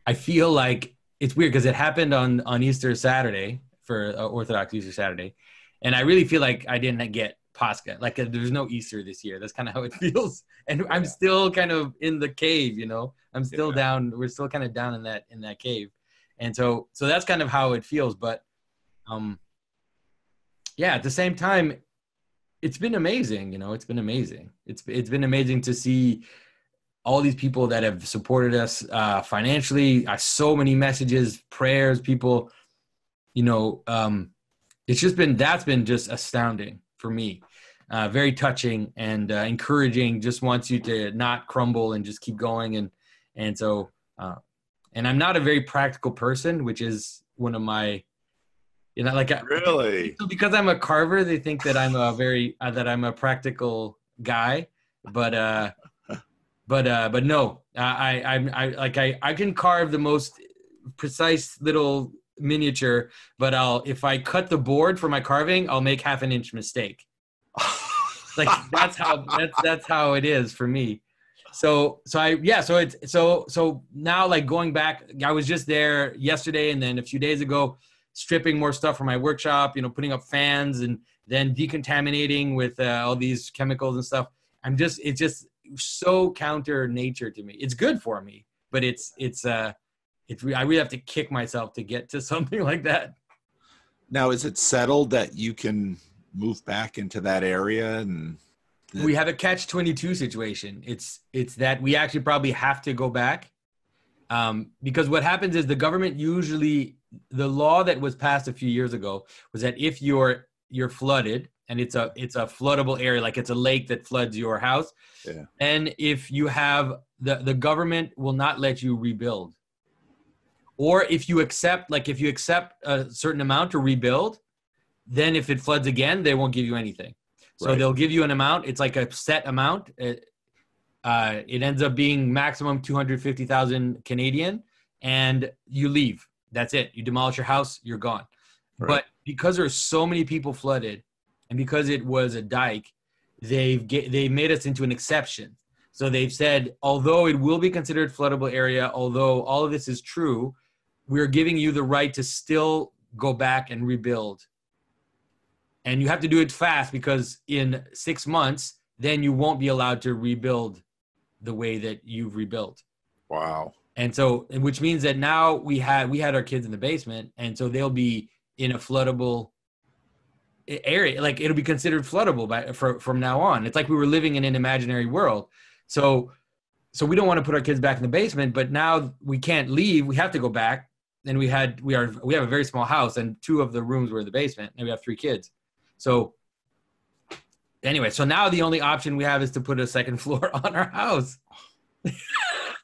I feel like it's weird because it happened on Easter Saturday for Orthodox Easter Saturday, and I really feel like I didn't get Pascha. Like there's no Easter this year. That's kind of how it feels, and I'm Yeah. still kind of in the cave. I'm still Yeah. down. We're still kind of down in that cave, and so that's kind of how it feels. But um, yeah, at the same time, it's been amazing. It's been amazing. It's been amazing to see all these people that have supported us financially. So many messages, prayers, people. You know, it's just been that's been just astounding for me. Very touching and encouraging. Just wants you to not crumble and just keep going. And so and I'm not a very practical person, which is one of my Really? because I'm a carver, they think that I'm a very that I'm a practical guy, but but no, I can carve the most precise little miniature, but if I cut the board for my carving, I'll make half an inch mistake. Like that's how it is for me. So now, like, going back, I was just there yesterday and then a few days ago, stripping more stuff from my workshop, putting up fans and then decontaminating with all these chemicals and stuff. It's just so counter nature to me. It's good for me, but I really have to kick myself to get to something like that. Now, is it settled that you can move back into that area? And We have a catch-22 situation. It's that we actually probably have to go back because what happens is the law that was passed a few years ago was that if you're flooded and it's a floodable area, like it's a lake that floods your house, yeah. and if you have the government will not let you rebuild, or if you accept a certain amount to rebuild, then if it floods again, they won't give you anything. So Right. they'll give you an amount. It's like a set amount. It ends up being maximum 250,000 Canadian, and you leave. That's it. You demolish your house, you're gone. Right. But because there's so many people flooded, and because it was a dike, they made us into an exception. So they've said, although it will be considered floodable area, although all of this is true, we're giving you the right to still go back and rebuild. And you have to do it fast because in 6 months, then you won't be allowed to rebuild the way that you've rebuilt. Wow. And so, which means that now we had our kids in the basement, and so they'll be in a floodable area. Like it'll be considered floodable from now on. It's like we were living in an imaginary world. So we don't want to put our kids back in the basement, but now we can't leave. We have to go back. And we have a very small house, and 2 of the rooms were in the basement, and we have 3 kids. So anyway, so now the only option we have is to put a second floor on our house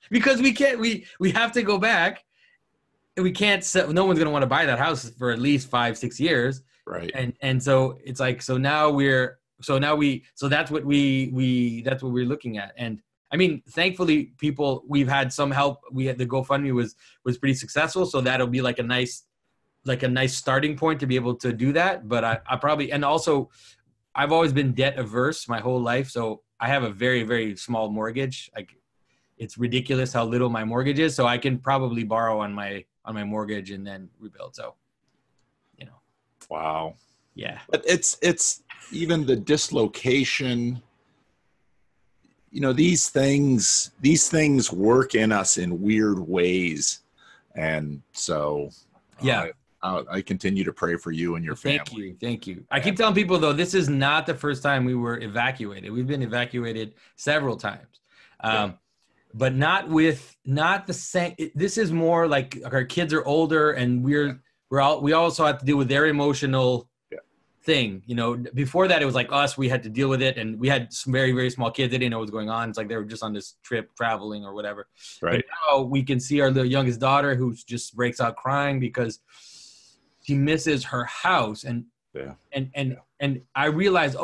because we can't, we have to go back, and we can't sell. No one's going to want to buy that house for at least 5-6 years. Right. And so it's like, so that's what that's what we're looking at. And I mean, thankfully we've had some help. The GoFundMe was pretty successful. So that'll be like a nice starting point to be able to do that. But I probably, and also I've always been debt averse my whole life. So I have a very, very small mortgage. Like it's ridiculous how little my mortgage is. So I can probably borrow on my mortgage and then rebuild. So, Wow. Yeah. But it's even the dislocation, these things work in us in weird ways. And so yeah, I continue to pray for you and your family. Thank you. I keep telling people though, this is not the first time we were evacuated. We've been evacuated several times. But not the same. This is more like our kids are older and we also have to deal with their emotional thing. Before that, it was like us, we had to deal with it. And we had some very, very small kids. They didn't know what was going on. It's like they were just on this trip traveling or whatever. Right. But now we can see our little youngest daughter who just breaks out crying because she misses her house. And I realized,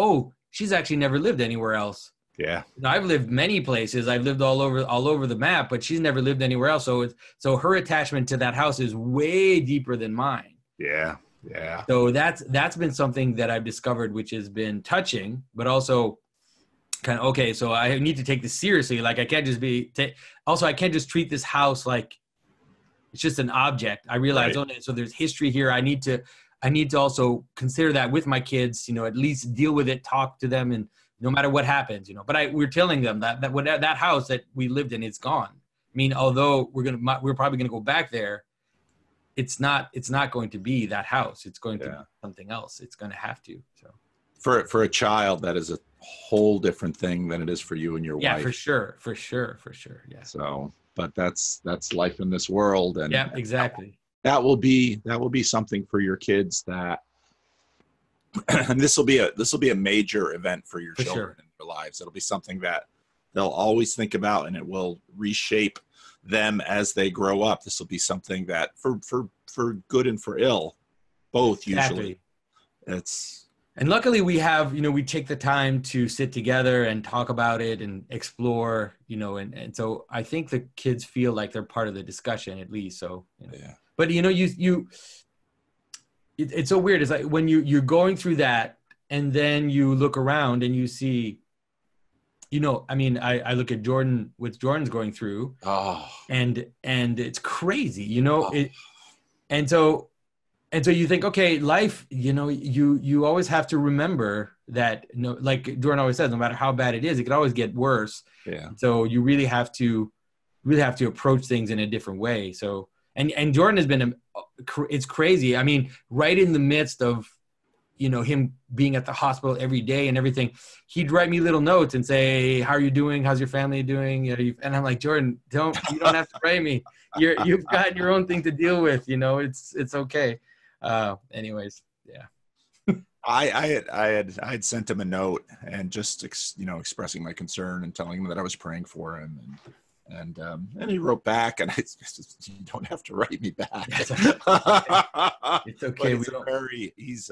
she's actually never lived anywhere else. Yeah. I've lived many places. I've lived all over the map, but she's never lived anywhere else. So her attachment to that house is way deeper than mine. Yeah. Yeah. So that's been something that I've discovered, which has been touching, but also kind of, okay, so I need to take this seriously. Like I can't just also I can't just treat this house like it's just an object. I realize, Right. oh, so there's history here. I need to also consider that with my kids, at least deal with it, talk to them, and no matter what happens, but we're telling them that house that we lived in, it's gone. I mean, although we're probably going to go back there, it's not going to be that house. It's going to be something else. It's going to have to. So For a child, that is a whole different thing than it is for you and your wife. Yeah, for sure. Yeah. So, but that's life in this world, and yeah, exactly. That will be something for your kids that, and this will be a major event for your children in their lives. It'll be something that they'll always think about, and it will reshape them as they grow up. This will be something that for good and for ill, both usually. And luckily we have, we take the time to sit together and talk about it and explore, and so I think the kids feel like they're part of the discussion at least. So, yeah. But it's so weird. It's like when you're going through that, and then you look around and you see, I mean, I look at Jordan, what Jordan's going through, and it's crazy, and so you think, okay, life, you always have to remember that, like Jordan always says, no matter how bad it is, it could always get worse. Yeah. So you really have to approach things in a different way. So, and Jordan has been, it's crazy. I mean, right in the midst of, him being at the hospital every day and everything, he'd write me little notes and say, how are you doing? How's your family doing? And I'm like, Jordan, you don't have to pray me. You've got your own thing to deal with. It's okay. Anyways, yeah. I had sent him a note and just, expressing my concern and telling him that I was praying for him, and he wrote back, and you don't have to write me back. It's okay. He's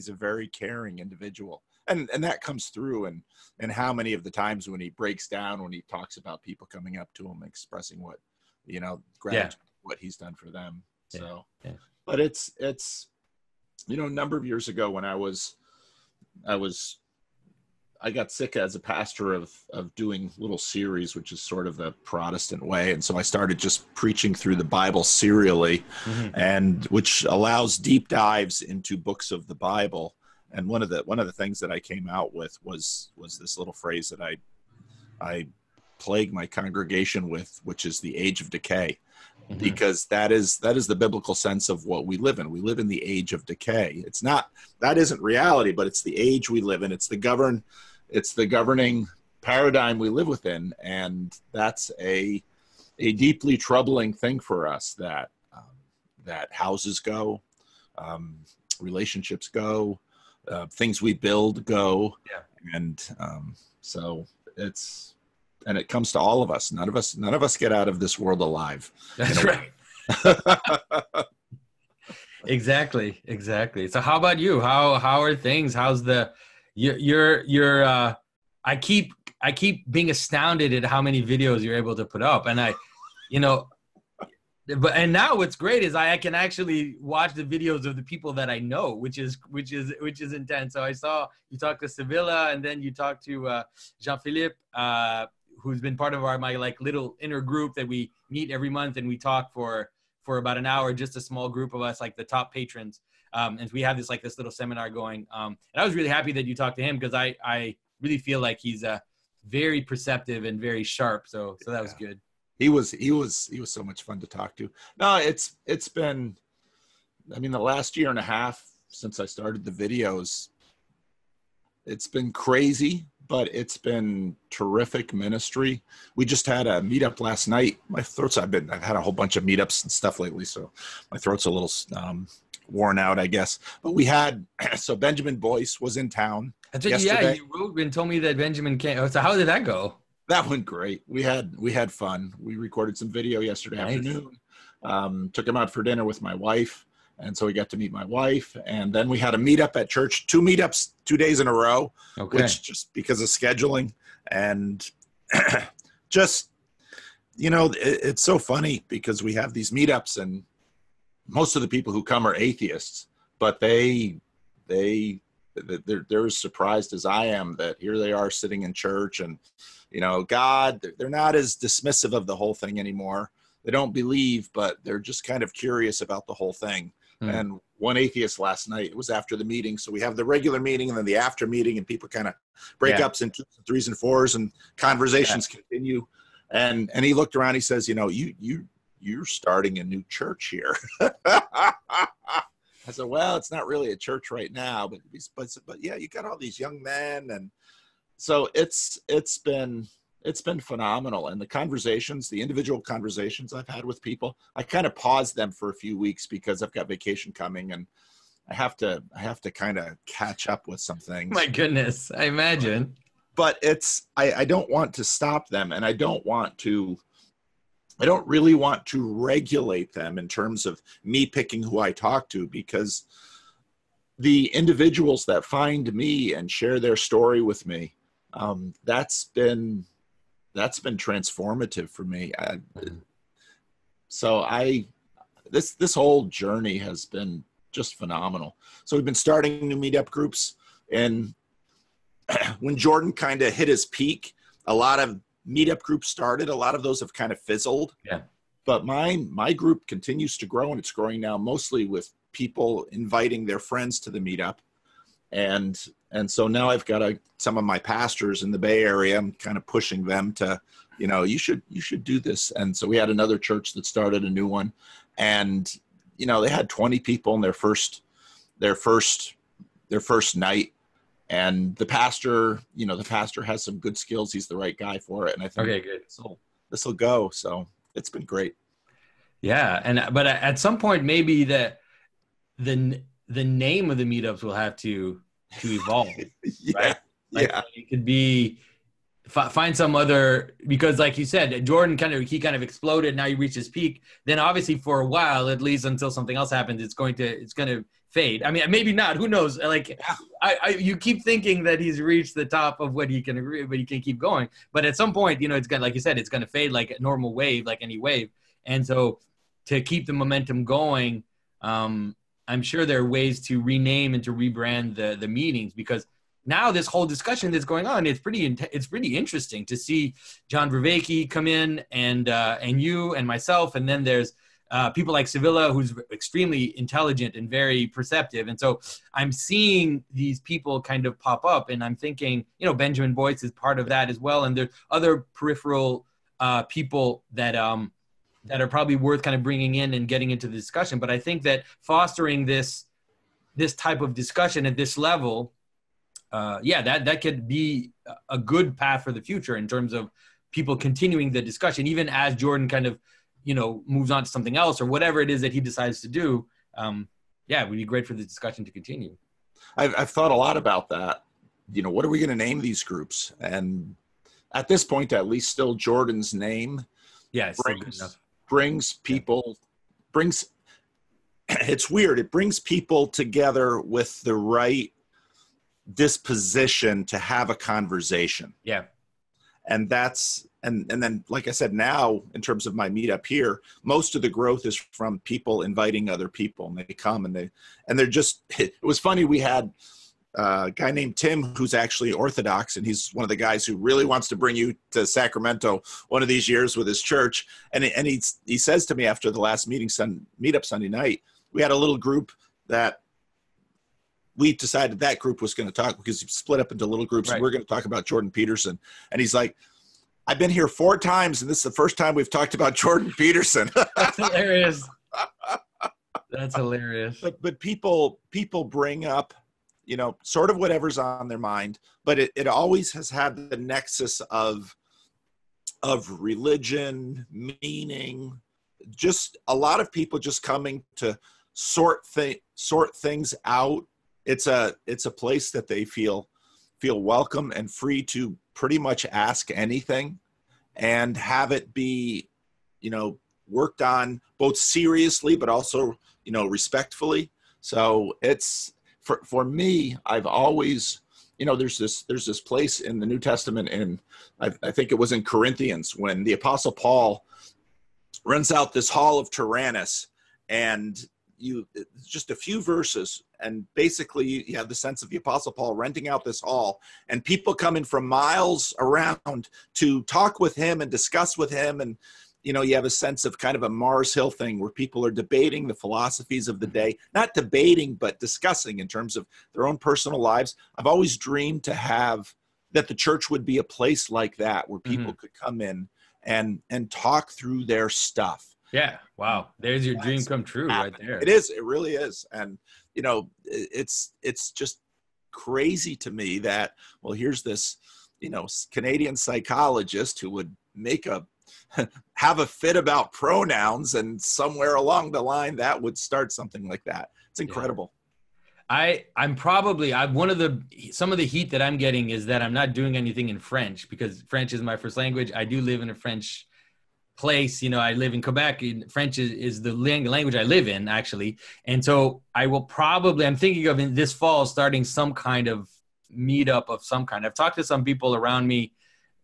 a very caring individual, and that comes through, and how many of the times when he breaks down, when he talks about people coming up to him, expressing what, gratitude, what he's done for them. So, but it's a number of years ago when I got sick as a pastor of doing little series, which is sort of the Protestant way. And so I started just preaching through the Bible serially, and which allows deep dives into books of the Bible. And one of the things that I came out with was this little phrase that I plague my congregation with, which is the age of decay. Because that is the biblical sense of what we live in. We live in the age of decay. That isn't reality, but it's the age we live in. It's the governing paradigm we live within, and that's a deeply troubling thing for us. That houses go, relationships go, things we build go, and so it's. And it comes to all of us. None of us get out of this world alive. That's right. Exactly. So how about you? How are things? How's your I keep being astounded at how many videos you're able to put up. And and now what's great is I can actually watch the videos of the people that I know, which is intense. So I saw you talk to Sevilla, and then you talked to Jean-Philippe, who's been part of my little inner group that we meet every month, and we talk for about an hour, just a small group of us, like the top patrons. And we have this little seminar going. And I was really happy that you talked to him, because I really feel like he's very perceptive and very sharp. So that was good. He was so much fun to talk to. No, it's been, the last year and a half since I started the videos, it's been crazy, but it's been terrific ministry. We just had a meetup last night. I've had a whole bunch of meetups and stuff lately, so my throat's a little worn out, I guess. But we had, so Benjamin Boyce was in town yesterday. Yeah, you wrote and told me that Benjamin came. So how did that go? That went great. We had fun. We recorded some video yesterday afternoon. Took him out for dinner with my wife. And so we got to meet my wife, and then we had a meetup at church, 2 meetups, 2 days in a row, which just because of scheduling, and just, it's so funny because we have these meetups, and most of the people who come are atheists, but they're as surprised as I am that here they are sitting in church, and, God, they're not as dismissive of the whole thing anymore. don't believe, but they're just kind of curious about the whole thing. And one atheist last night, it was after the meeting. So we have the regular meeting and then the after meeting, and people kind of break ups in 2s and 3s and 4s, and conversations continue. And he looked around, he says, you're starting a new church here. I said, well, it's not really a church right now, but yeah, you got all these young men. And so it's been phenomenal. And the individual conversations I've had with people, I kind of paused them for a few weeks because I've got vacation coming and I have to kind of catch up with some things. My goodness, I imagine. But I don't want to stop them, and I don't really want to regulate them in terms of me picking who I talk to, because the individuals that find me and share their story with me, that's been transformative for me. This whole journey has been just phenomenal. So we've been starting new meetup groups, and when Jordan kind of hit his peak, a lot of meetup groups started. A lot of those have kind of fizzled. Yeah. But my group continues to grow, and it's growing now mostly with people inviting their friends to the meetup. And so now I've got some of my pastors in the Bay Area. I'm kind of pushing them to, you should do this. And so we had another church that started a new one, and they had 20 people in their first night. And the pastor has some good skills. He's the right guy for it. And I think this will go. So it's been great. Yeah. But at some point, maybe the name of the meetups will have to evolve. Right? It could be find some other, because like you said, Jordan kind of exploded. Now he reached his peak. Then obviously for a while, at least until something else happens, it's going to fade. I mean, maybe not. Who knows? Like, you keep thinking that he's reached the top of what he can agree, but he can keep going. But at some point, it's gonna, like you said, it's gonna fade like a normal wave, like any wave. And so, to keep the momentum going, I'm sure there are ways to rename and to rebrand the meetings, because now this whole discussion that's going on, it's pretty interesting to see John Vervaeke come in and you and myself, and then there's people like Sevilla, who's extremely intelligent and very perceptive. And so I'm seeing these people kind of pop up, and I'm thinking, Benjamin Boyce is part of that as well. And there's other peripheral people that are probably worth kind of bringing in and getting into the discussion. But I think that fostering this type of discussion at this level, that could be a good path for the future in terms of people continuing the discussion, even as Jordan kind of, moves on to something else or whatever it is that he decides to do. It would be great for the discussion to continue. I've thought a lot about that. What are we going to name these groups? And at this point, at least still Jordan's name brings people, it's weird. It brings people together with the right disposition to have a conversation. Yeah. And that's, and then, like I said, now in terms of my meetup here, most of the growth is from people inviting other people, and they come and they're just, it was funny. We had a guy named Tim, who's actually Orthodox, and he's one of the guys who really wants to bring you to Sacramento one of these years with his church. And he says to me after the last meetup Sunday night, we had a little group that we decided that group was going to talk, because he split up into little groups. Right. And we're going to talk about Jordan Peterson. And he's like, I've been here 4 times, and this is the first time we've talked about Jordan Peterson. That's hilarious. That's hilarious. But people bring up, sort of whatever's on their mind, but it always has had the nexus of religion, meaning, just a lot of people just coming to sort things out. It's a place that they feel welcome and free to pretty much ask anything, and have it be, worked on both seriously, but also, respectfully. So it's, for me, I've always, there's this place in the New Testament, and I think it was in Corinthians, when the Apostle Paul rents out this hall of Tyrannus, and just a few verses, and basically you have the sense of the Apostle Paul renting out this hall, and people coming from miles around to talk with him and discuss with him. And you have a sense of kind of a Mars Hill thing where people are debating the philosophies of the day, not debating, but discussing in terms of their own personal lives. I've always dreamed that the church would be a place like that where people could come in and talk through their stuff. Yeah. Wow. There's your dream come true right there. It is. It really is. And, it's just crazy to me that, well, here's this, Canadian psychologist who would have a fit about pronouns, and somewhere along the line that would start something like that. It's incredible. Yeah. Some of the heat that I'm getting is that I'm not doing anything in French, because French is my first language. I do live in a French place. I live in Quebec. French is the language I live in, actually. And so I'm thinking of in this fall starting some kind of meetup of some kind. I've talked to some people around me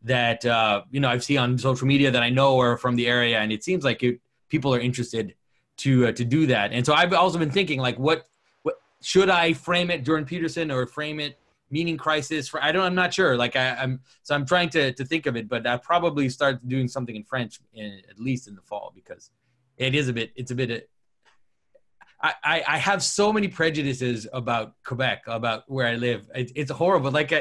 that, I've seen on social media that I know are from the area, and it seems like people are interested to do that. And so I've also been thinking, like, what should I frame it Jordan Peterson or frame it meaning crisis? I'm not sure. Like I'm trying to think of it, but I probably start doing something in French at least in the fall, because I have so many prejudices about Quebec, about where I live. It's horrible. Like,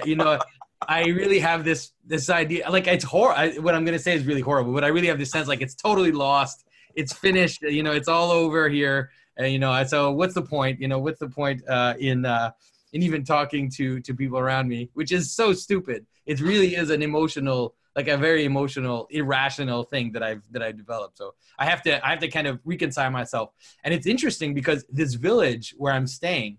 I really have this idea, like, it's horrible. What I'm going to say is really horrible, but I really have this sense like it's totally lost. It's finished. It's all over here. So what's the point? What's the point in even talking to people around me, which is so stupid. It really is an emotional, like a very emotional, irrational thing that I've developed. So I have to kind of reconcile myself. And it's interesting because this village where I'm staying,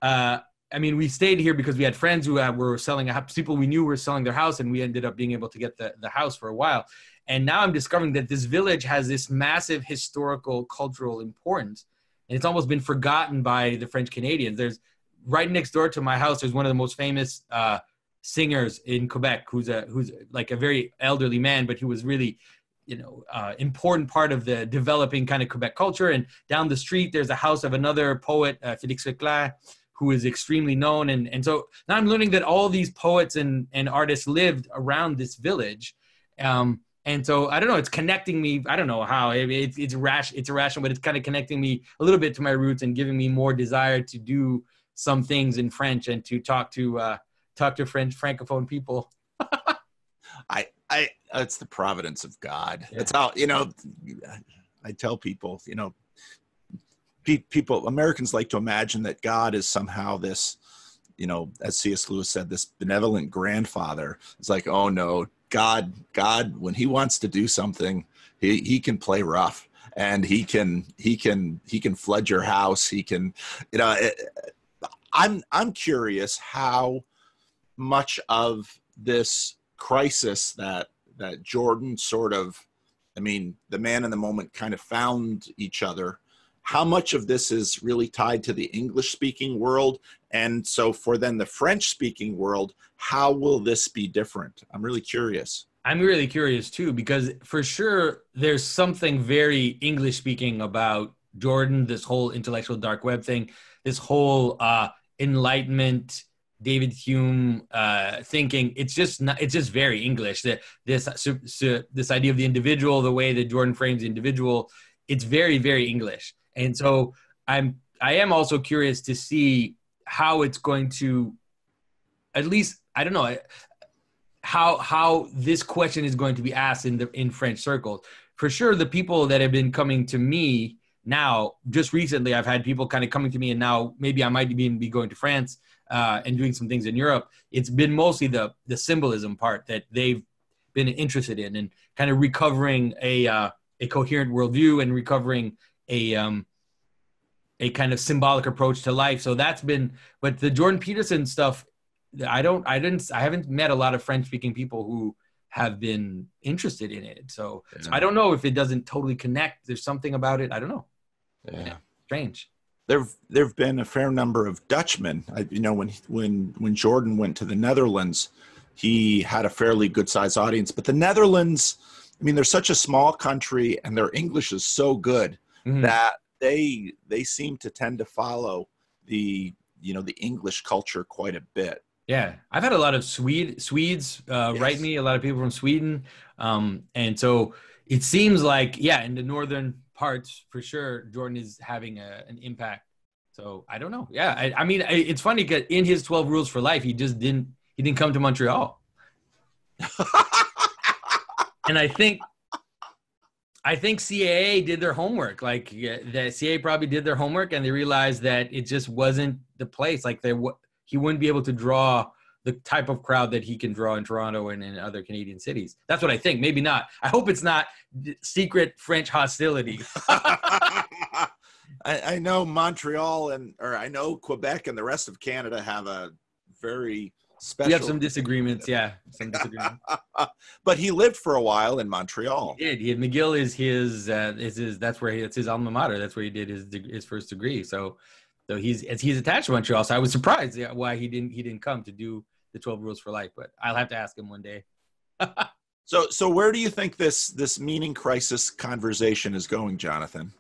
we stayed here because we had friends who were selling a house. People we knew were selling their house, and we ended up being able to get the house for a while. And now I'm discovering that this village has this massive historical, cultural importance, and it's almost been forgotten by the French Canadians. There's right next door to my house, there's one of the most famous singers in Quebec, who's like a very elderly man, but he was really, important part of the developing kind of Quebec culture. And down the street, there's a house of another poet, Félix Leclerc, who is extremely known. And so now I'm learning that all these poets and artists lived around this village. And so I don't know, it's connecting me. I don't know how. It's irrational, but it's kind of connecting me a little bit to my roots and giving me more desire to do some things in French and to talk to French Francophone people. It's the providence of God. Yeah. That's how, I tell people, Americans like to imagine that God is somehow this, as C.S. Lewis said, this benevolent grandfather. It's like, oh no, God, when he wants to do something, he can play rough, and he can flood your house. He can, I'm curious how much of this crisis that Jordan sort of, the man in the moment kind of found each other. How much of this is really tied to the English-speaking world? And so for then the French-speaking world, how will this be different? I'm really curious. I'm really curious too, because for sure there's something very English-speaking about Jordan, this whole intellectual dark web thing, this whole Enlightenment, David Hume thinking. It's just very English. This idea of the individual, the way that Jordan frames the individual, it's very, very English. And so I am also curious to see how it's going to, at least, I don't know, how this question is going to be asked in French circles. For sure, the people that have been coming to me now, just recently, I've had people kind of coming to me, and now maybe I might even be going to France and doing some things in Europe. It's been mostly the symbolism part that they've been interested in, and kind of recovering a coherent worldview and recovering a kind of symbolic approach to life. So that's been, but the Jordan Peterson stuff, I haven't met a lot of French speaking people who have been interested in it. So I don't know if it doesn't totally connect. There's something about it. I don't know. Yeah. Strange. There've been a fair number of Dutchmen. When Jordan went to the Netherlands, he had a fairly good sized audience, but the Netherlands, they're such a small country and their English is so good that they seem to tend to follow the English culture quite a bit. Yeah, I've had a lot of Swedes write me, a lot of people from Sweden. And so it seems like, yeah, in the northern parts for sure, Jordan is having an impact. So I don't know. Yeah, I mean, it's funny because in his 12 rules for life, he didn't come to Montreal. And I think CAA did their homework. Like the CAA probably did their homework, and they realized that it just wasn't the place. Like he wouldn't be able to draw the type of crowd that he can draw in Toronto and in other Canadian cities. That's what I think. Maybe not. I hope it's not secret French hostility. I know Montreal or I know Quebec and the rest of Canada have a very special. We have some disagreements. Yeah, some disagreements. But he lived for a while in Montreal. He did. McGill is his. That's his alma mater. That's where he did his first degree. So he's attached to Montreal. So I was surprised why he didn't come to do the 12 rules for life. But I'll have to ask him one day. So where do you think this meaning crisis conversation is going, Jonathan?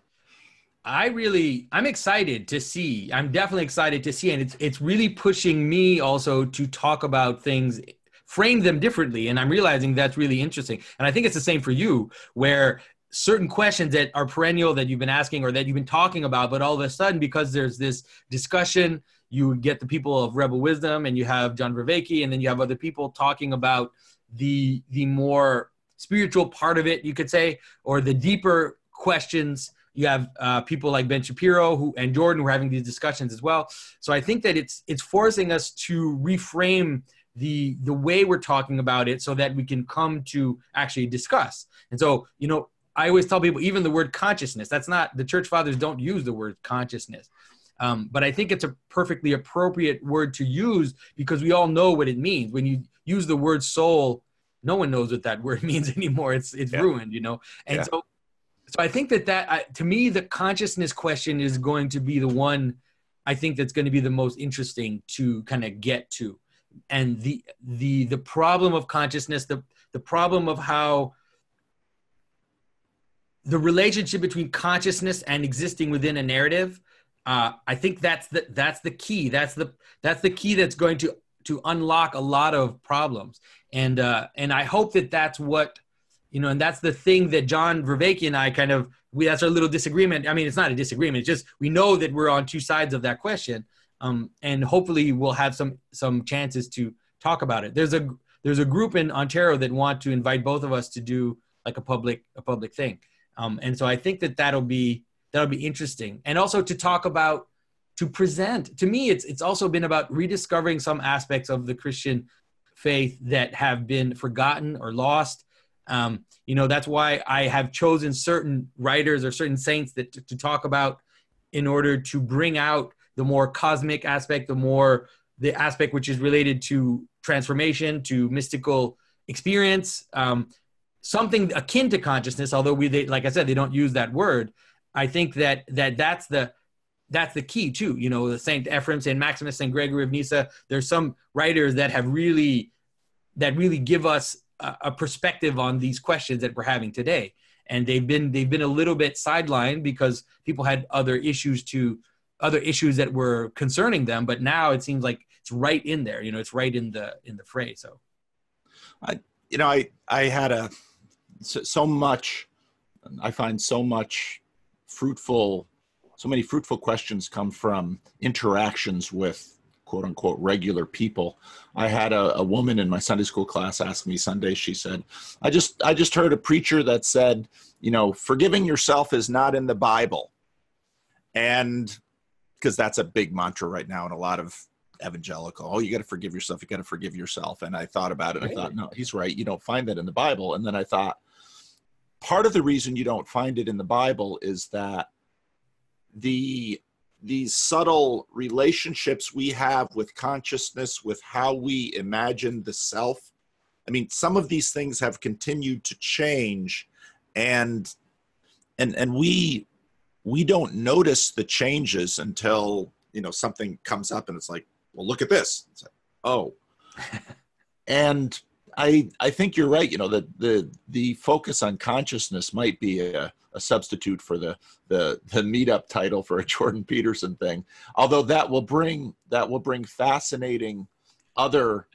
I'm excited to see. I'm definitely excited to see, and it's really pushing me also to talk about things, frame them differently, and I'm realizing that's really interesting. And I think it's the same for you, where certain questions that are perennial that you've been asking or that you've been talking about, but all of a sudden, because there's this discussion, you get the people of Rebel Wisdom, and you have John Vervaeke, and then you have other people talking about the more spiritual part of it, you could say, or the deeper questions. You have people like Ben Shapiro and Jordan who are having these discussions as well. So I think that it's forcing us to reframe the way we're talking about it so that we can come to actually discuss. And so, I always tell people, even the word consciousness, that's not, the church fathers don't use the word consciousness. But I think it's a perfectly appropriate word to use because we all know what it means. When you use the word soul, no one knows what that word means anymore. It's ruined, And so I think that to me, the consciousness question is going to be the one I think that's going to be the most interesting to kind of get to. And the problem of consciousness, the problem of how the relationship between consciousness and existing within a narrative, I think that's the key. That's the key that's going to unlock a lot of problems. And I hope that's what, and that's the thing that John Vervaeke and I that's our little disagreement. I mean, it's not a disagreement. It's just, we know that we're on two sides of that question. And hopefully we'll have some chances to talk about it. There's a group in Ontario that want to invite both of us to do like a public thing. And so I think that'll be interesting. And also to present, to me, it's also been about rediscovering some aspects of the Christian faith that have been forgotten or lost. That's why I have chosen certain writers or certain saints to talk about in order to bring out the more cosmic aspect, the aspect which is related to transformation, to mystical experience, something akin to consciousness, although like I said, they don't use that word. I think that's the key too. The Saint Ephrem, Saint Maximus, Saint Gregory of Nyssa, there's some writers that really give us a perspective on these questions that we're having today. And they've been a little bit sidelined because people had other issues that were concerning them. But now it seems like it's right in there, it's right in the fray. So I had I find so many fruitful questions come from interactions with quote unquote regular people. I had a woman in my Sunday school class ask me Sunday, she said, I just heard a preacher that said, forgiving yourself is not in the Bible. And because that's a big mantra right now in a lot of evangelical, you got to forgive yourself. You got to forgive yourself. And I thought about it. And I thought, no, he's right. You don't find that in the Bible. And then I thought, part of the reason you don't find it in the Bible is that these subtle relationships we have with consciousness, with how we imagine the self. I mean, some of these things have continued to change, and we don't notice the changes until, something comes up and it's like, well, look at this. It's like, oh. And I think you're right. The focus on consciousness might be a substitute for the meetup title for a Jordan Peterson thing. Although that will bring fascinating other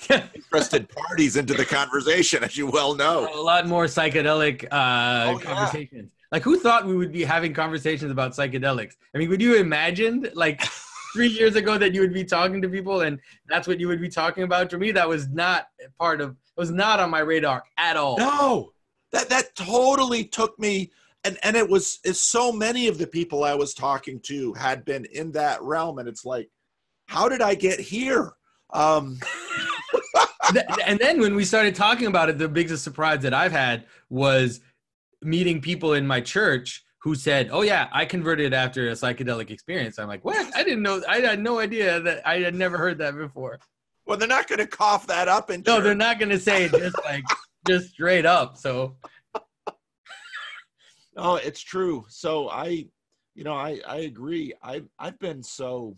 interested parties into the conversation, as you well know. A lot more psychedelic Yeah. conversations. Like, who thought we would be having conversations about psychedelics? I mean, would you imagine like 3 years ago that you would be talking to people and that's what you would be talking about? To me, that was not was not on my radar at all. No, that totally took me. And it's so many of the people I was talking to had been in that realm. And it's like, how did I get here? And then when we started talking about it, the biggest surprise that I've had was meeting people in my church who said, "Oh yeah, I converted after a psychedelic experience." I'm like, "What? I didn't know. I had no idea that. I had never heard that before." Well, they're not going to cough that up in No, church. they're not going to say it just straight up. So, no, it's true. So I agree. I've been so.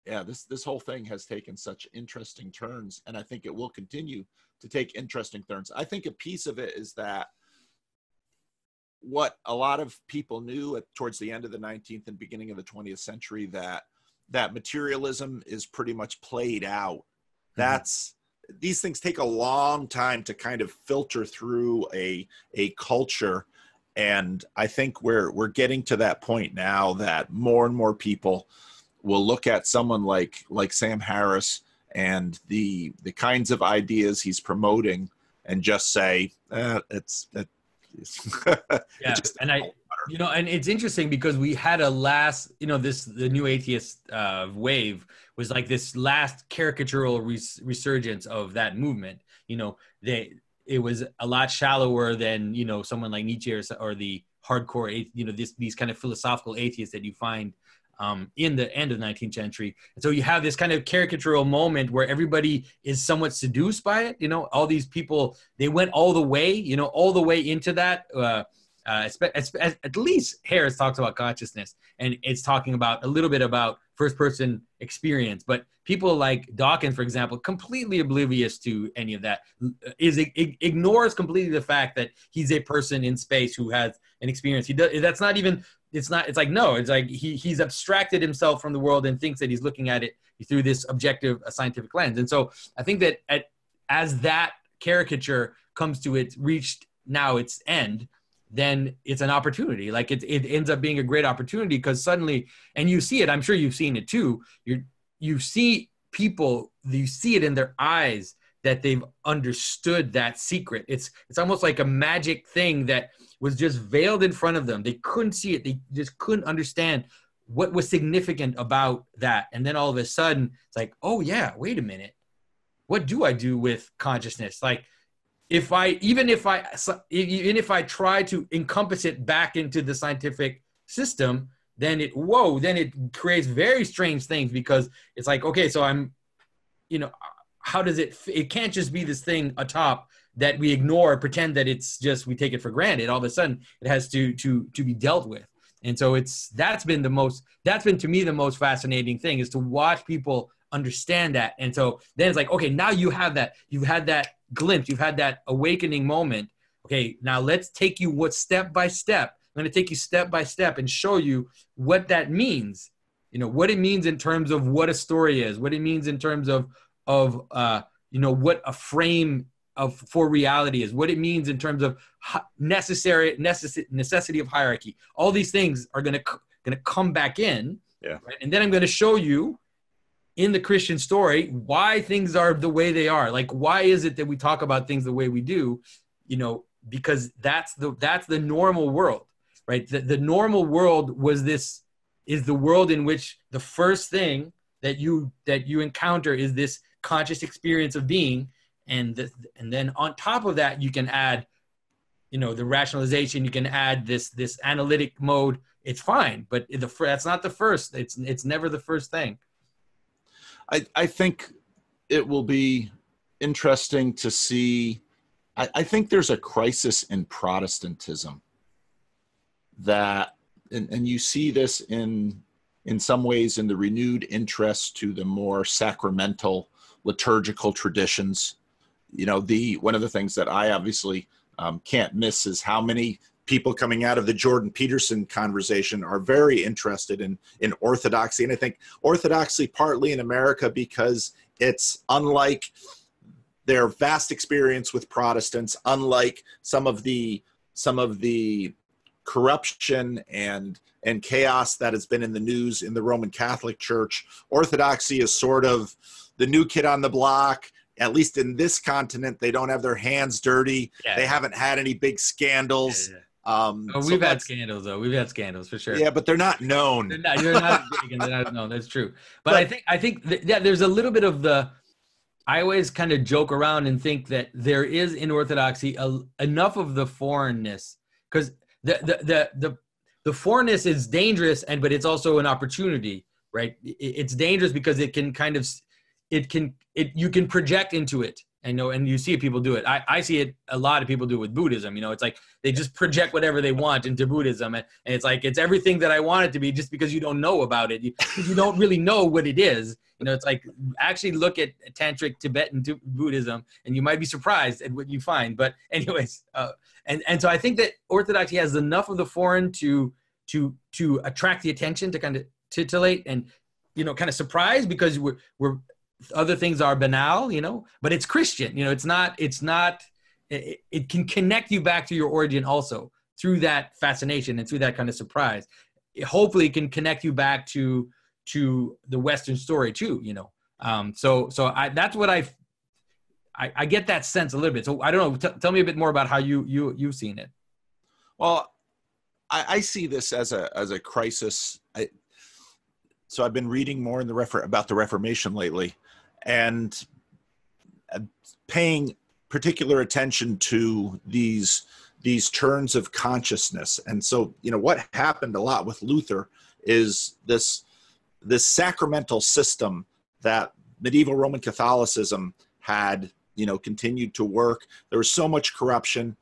Yeah, this whole thing has taken such interesting turns, and I think it will continue to take interesting turns. I think a piece of it is that what a lot of people knew towards the end of the 19th and beginning of the 20th century, that materialism is pretty much played out. These things take a long time to kind of filter through a culture. And I think we're getting to that point now that more and more people will look at someone like Sam Harris and the kinds of ideas he's promoting and just say, it's yeah. And it's interesting because we had a last, the new atheist wave was like this last caricatural resurgence of that movement. It was a lot shallower than, someone like Nietzsche or the hardcore, these kind of philosophical atheists that you find in the end of the 19th century. And so you have this kind of caricatural moment where everybody is somewhat seduced by it. All these people, they went all the way into that. At least Harris talks about consciousness, and it's talking about a little bit about first person experience. But people like Dawkins, for example, completely oblivious to any of that, ignores completely the fact that he's a person in space who has an experience. That's not even. It's like he's abstracted himself from the world and thinks that he's looking at it through this objective scientific lens. And so I think that as that caricature comes to reached now its end, then it's an opportunity. Like it ends up being a great opportunity because suddenly, and you see it, I'm sure you've seen it too. You see people, you see it in their eyes that they've understood that secret. It's almost like a magic thing that was just veiled in front of them. They couldn't see it. They just couldn't understand what was significant about that. And then all of a sudden it's like, oh yeah, wait a minute. What do I do with consciousness? Like even if I try to encompass it back into the scientific system, then it creates very strange things because it's like, okay, so how does it can't just be this thing atop that we ignore, pretend that it's just, we take it for granted. All of a sudden it has to be dealt with. And so that's been to me the most fascinating thing, is to watch people understand that. And so then it's like, okay, now you've had that glimpse, you've had that awakening moment. Okay, now let's take you step by step. I'm going to take you step by step and show you what that means. What it means in terms of what a story is, what it means in terms of what a frame for reality is, what it means in terms of necessity of hierarchy. All these things are going to come back in. Yeah. Right? And then I'm going to show you in the Christian story why things are the way they are. Like, why is it that we talk about things the way we do? Because that's the normal world, right? The normal world is the world in which the first thing that you encounter is this conscious experience of being, and then on top of that you can add, the rationalization. You can add this analytic mode. It's fine, but that's not the first. It's never the first thing. I think it will be interesting to see. I think there's a crisis in Protestantism that, and you see this in some ways in the renewed interest to the more sacramental liturgical traditions. One of the things that I obviously can't miss is how many people coming out of the Jordan Peterson conversation are very interested in orthodoxy. And I think orthodoxy partly in America because It's unlike their vast experience with Protestants, unlike some of the corruption and chaos that has been in the news in the Roman Catholic Church. Orthodoxy is sort of the new kid on the block. At least in this continent, they don't have their hands dirty. Yeah. They haven't had any big scandals. We've had scandals, though. We've had scandals for sure. Yeah, but they're not known. You're not big, and they're not known. That's true. But I think there's a little bit of the. I always kind of joke around and think that there is in Orthodoxy enough of the foreignness, because the foreignness is dangerous, but it's also an opportunity, right? It's dangerous because it can kind of you can project into it. And you see people do it. I see it, a lot of people do it with Buddhism. It's like they just project whatever they want into Buddhism. And it's like, it's everything that I want it to be just because you don't know about it. You don't really know what it is. It's like, actually look at Tantric Tibetan Buddhism and you might be surprised at what you find. But anyways, and so I think that Orthodoxy has enough of the foreign to attract the attention, to kind of titillate and, kind of surprise, because we're other things are banal, but it's Christian, it can connect you back to your origin also through that fascination and through that kind of surprise. Hopefully it can connect you back to the Western story too, so that's what I get that sense a little bit. So I don't know, tell me a bit more about how you've seen it. Well, I see this as a crisis. So I've been reading more in about the Reformation lately, and paying particular attention to these turns of consciousness. And so, what happened a lot with Luther is this sacramental system that medieval Roman Catholicism had, continued to work. There was so much corruption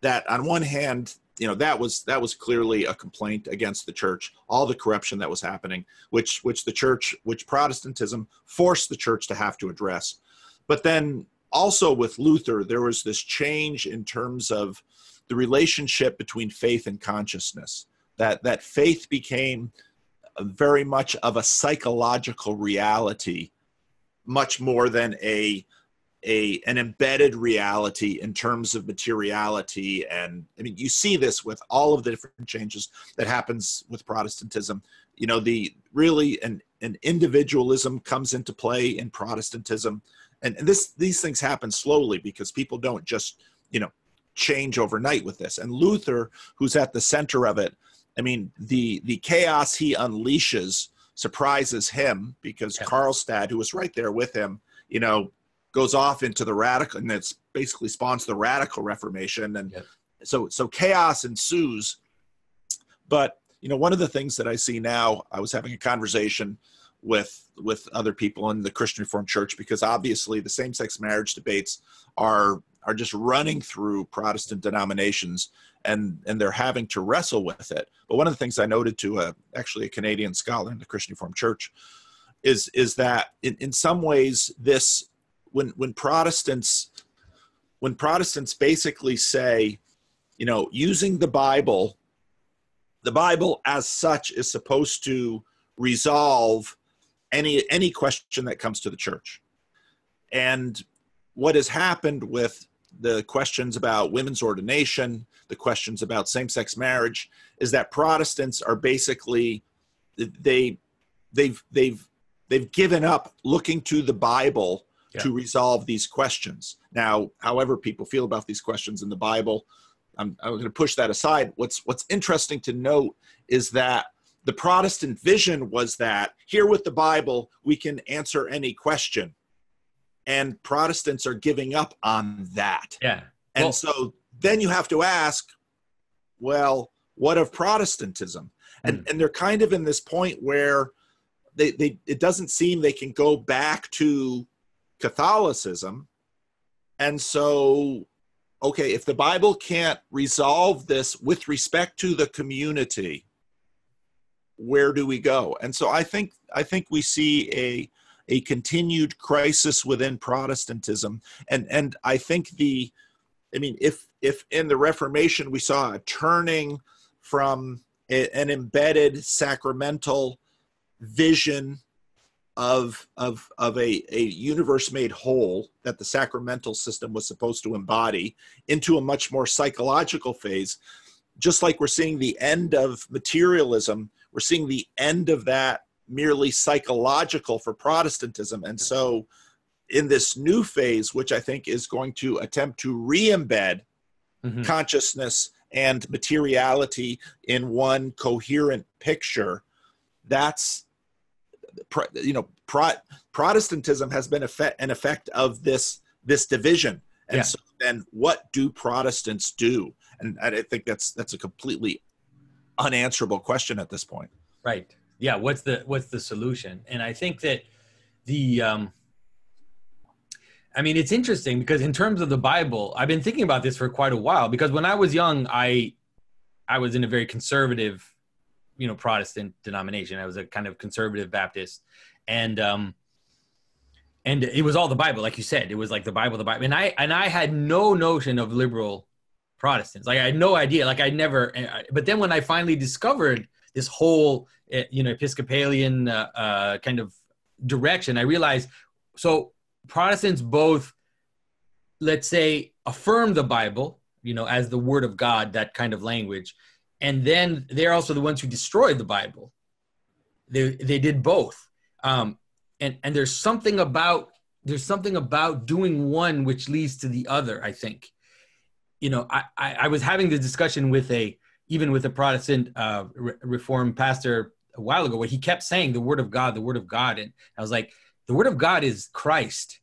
that on one hand, that was clearly a complaint against the church, all the corruption that was happening, which Protestantism forced the church to have to address. But then also with Luther, there was this change in terms of the relationship between faith and consciousness, that faith became very much of a psychological reality, much more than an embedded reality in terms of materiality. And I mean, you see this with all of the different changes that happens with Protestantism. An individualism comes into play in Protestantism, and these things happen slowly because people don't just change overnight with this. And Luther, who's at the center of it, I mean, the chaos he unleashes surprises him, because Karlstadt, who was right there with him, goes off into the radical, and it's basically spawns the radical Reformation. And so chaos ensues. But, one of the things that I see now, I was having a conversation with other people in the Christian Reformed Church, because obviously the same-sex marriage debates are just running through Protestant denominations, and they're having to wrestle with it. But one of the things I noted to actually a Canadian scholar in the Christian Reformed Church is that in some ways this, when Protestants basically say, using the Bible as such is supposed to resolve any question that comes to the church. And what has happened with the questions about women's ordination, the questions about same-sex marriage, is that Protestants are basically, they've given up looking to the Bible to resolve these questions. Now, however people feel about these questions in the Bible, I'm going to push that aside. What's interesting to note is that the Protestant vision was that here with the Bible, we can answer any question. And Protestants are giving up on that. Yeah. And so then you have to ask, well, what of Protestantism? And they're kind of in this point where it doesn't seem they can go back to Catholicism. And so, okay, if the Bible can't resolve this with respect to the community, where do we go? And so I think we see a continued crisis within Protestantism. And I think if in the Reformation we saw a turning from an embedded sacramental vision of a universe made whole that the sacramental system was supposed to embody into a much more psychological phase. Just like we're seeing the end of materialism, we're seeing the end of that merely psychological for Protestantism. And so in this new phase, which I think is going to attempt to re-embed consciousness and materiality in one coherent picture, that's, Protestantism has been an effect of this division. And so then what do Protestants do? And I think that's a completely unanswerable question at this point. Right. Yeah. What's the solution? And I think that it's interesting because in terms of the Bible, I've been thinking about this for quite a while, because when I was young, I was in a very conservative, Protestant denomination. I was a kind of conservative Baptist, and it was all the Bible, like you said. It was like the Bible, and I had no notion of liberal Protestants. Like I had no idea. Like I never. But then when I finally discovered this whole, Episcopalian kind of direction, I realized so Protestants both, let's say, affirm the Bible, as the Word of God, that kind of language. And then they're also the ones who destroyed the Bible. They did both. And there's something about doing one which leads to the other, I think. I was having the discussion with a Protestant Reformed pastor a while ago, where he kept saying the Word of God, the Word of God. And I was like, the Word of God is Christ.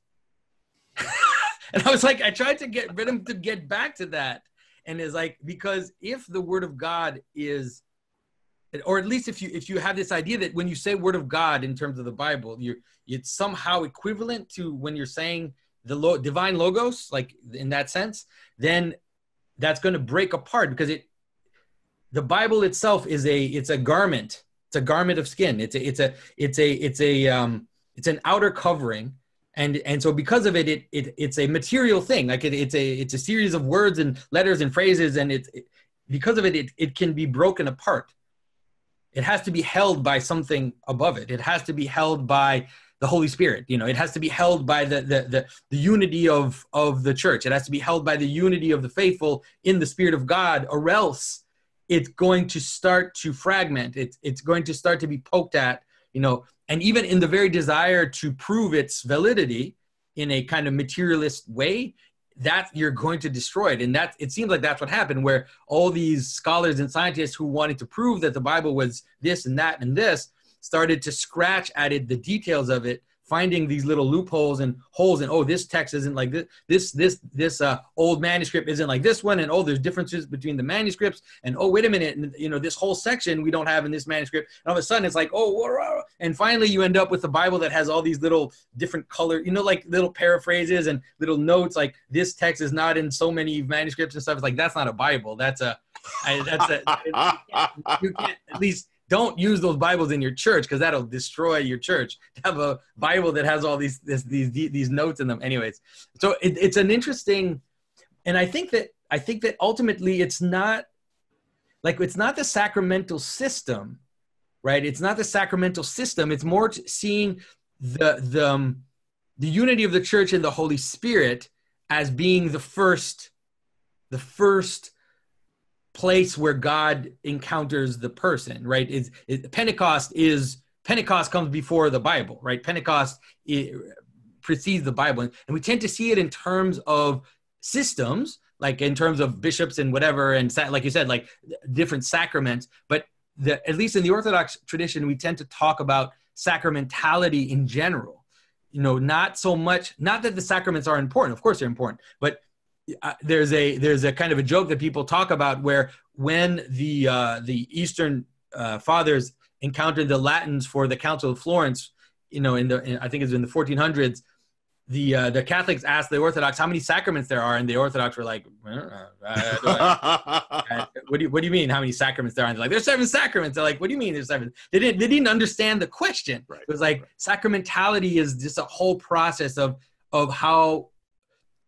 And I was like, I tried to get him to get back to that. And it's like, because if the Word of God is, or at least if you have this idea that when you say Word of God in terms of the Bible, it's somehow equivalent to when you're saying the divine logos, like in that sense, then that's going to break apart, because the Bible itself is a garment. It's a garment of skin. It's an outer covering. And so because of it, it's a material thing. Like it's a series of words and letters and phrases, and because of it, it can be broken apart. It has to be held by something above it. It has to be held by the Holy Spirit. It has to be held by the unity of the church. It has to be held by the unity of the faithful in the Spirit of God, or else it's going to start to fragment. It's going to start to be poked at, and even in the very desire to prove its validity in a kind of materialist way, that you're going to destroy it. And it seems like that's what happened, where all these scholars and scientists who wanted to prove that the Bible was this and that and this started to scratch at it, the details of it, finding these little loopholes and holes, and this text isn't like this old manuscript isn't like this one, and there's differences between the manuscripts, and wait a minute, and this whole section we don't have in this manuscript, and all of a sudden it's like and finally you end up with the Bible that has all these little different color, like little paraphrases and little notes, like this text is not in so many manuscripts and stuff. It's like, that's not a Bible. You can't, at least don't use those Bibles in your church, because that'll destroy your church, to have a Bible that has all these notes in them. Anyways, so it's an interesting, and I think that ultimately it's not the sacramental system, right? It's not the sacramental system. It's more seeing the unity of the church and the Holy Spirit as being the first place where God encounters the person, right? Pentecost comes before the Bible, right? Pentecost precedes the Bible. And we tend to see it in terms of systems, like in terms of bishops and whatever, and like you said, like different sacraments. But at least in the Orthodox tradition, we tend to talk about sacramentality in general. Not so much, not that the sacraments are important. Of course they're important, but there's a kind of a joke that people talk about, where when the Eastern fathers encountered the Latins for the Council of Florence, I think it's in the 1400s, the Catholics asked the Orthodox how many sacraments there are, and the Orthodox were like, what do you mean how many sacraments there are? And they're like, there's 7 sacraments. They're like, what do you mean there's 7? They didn't understand the question. Right. It was like, sacramentality is just a whole process of how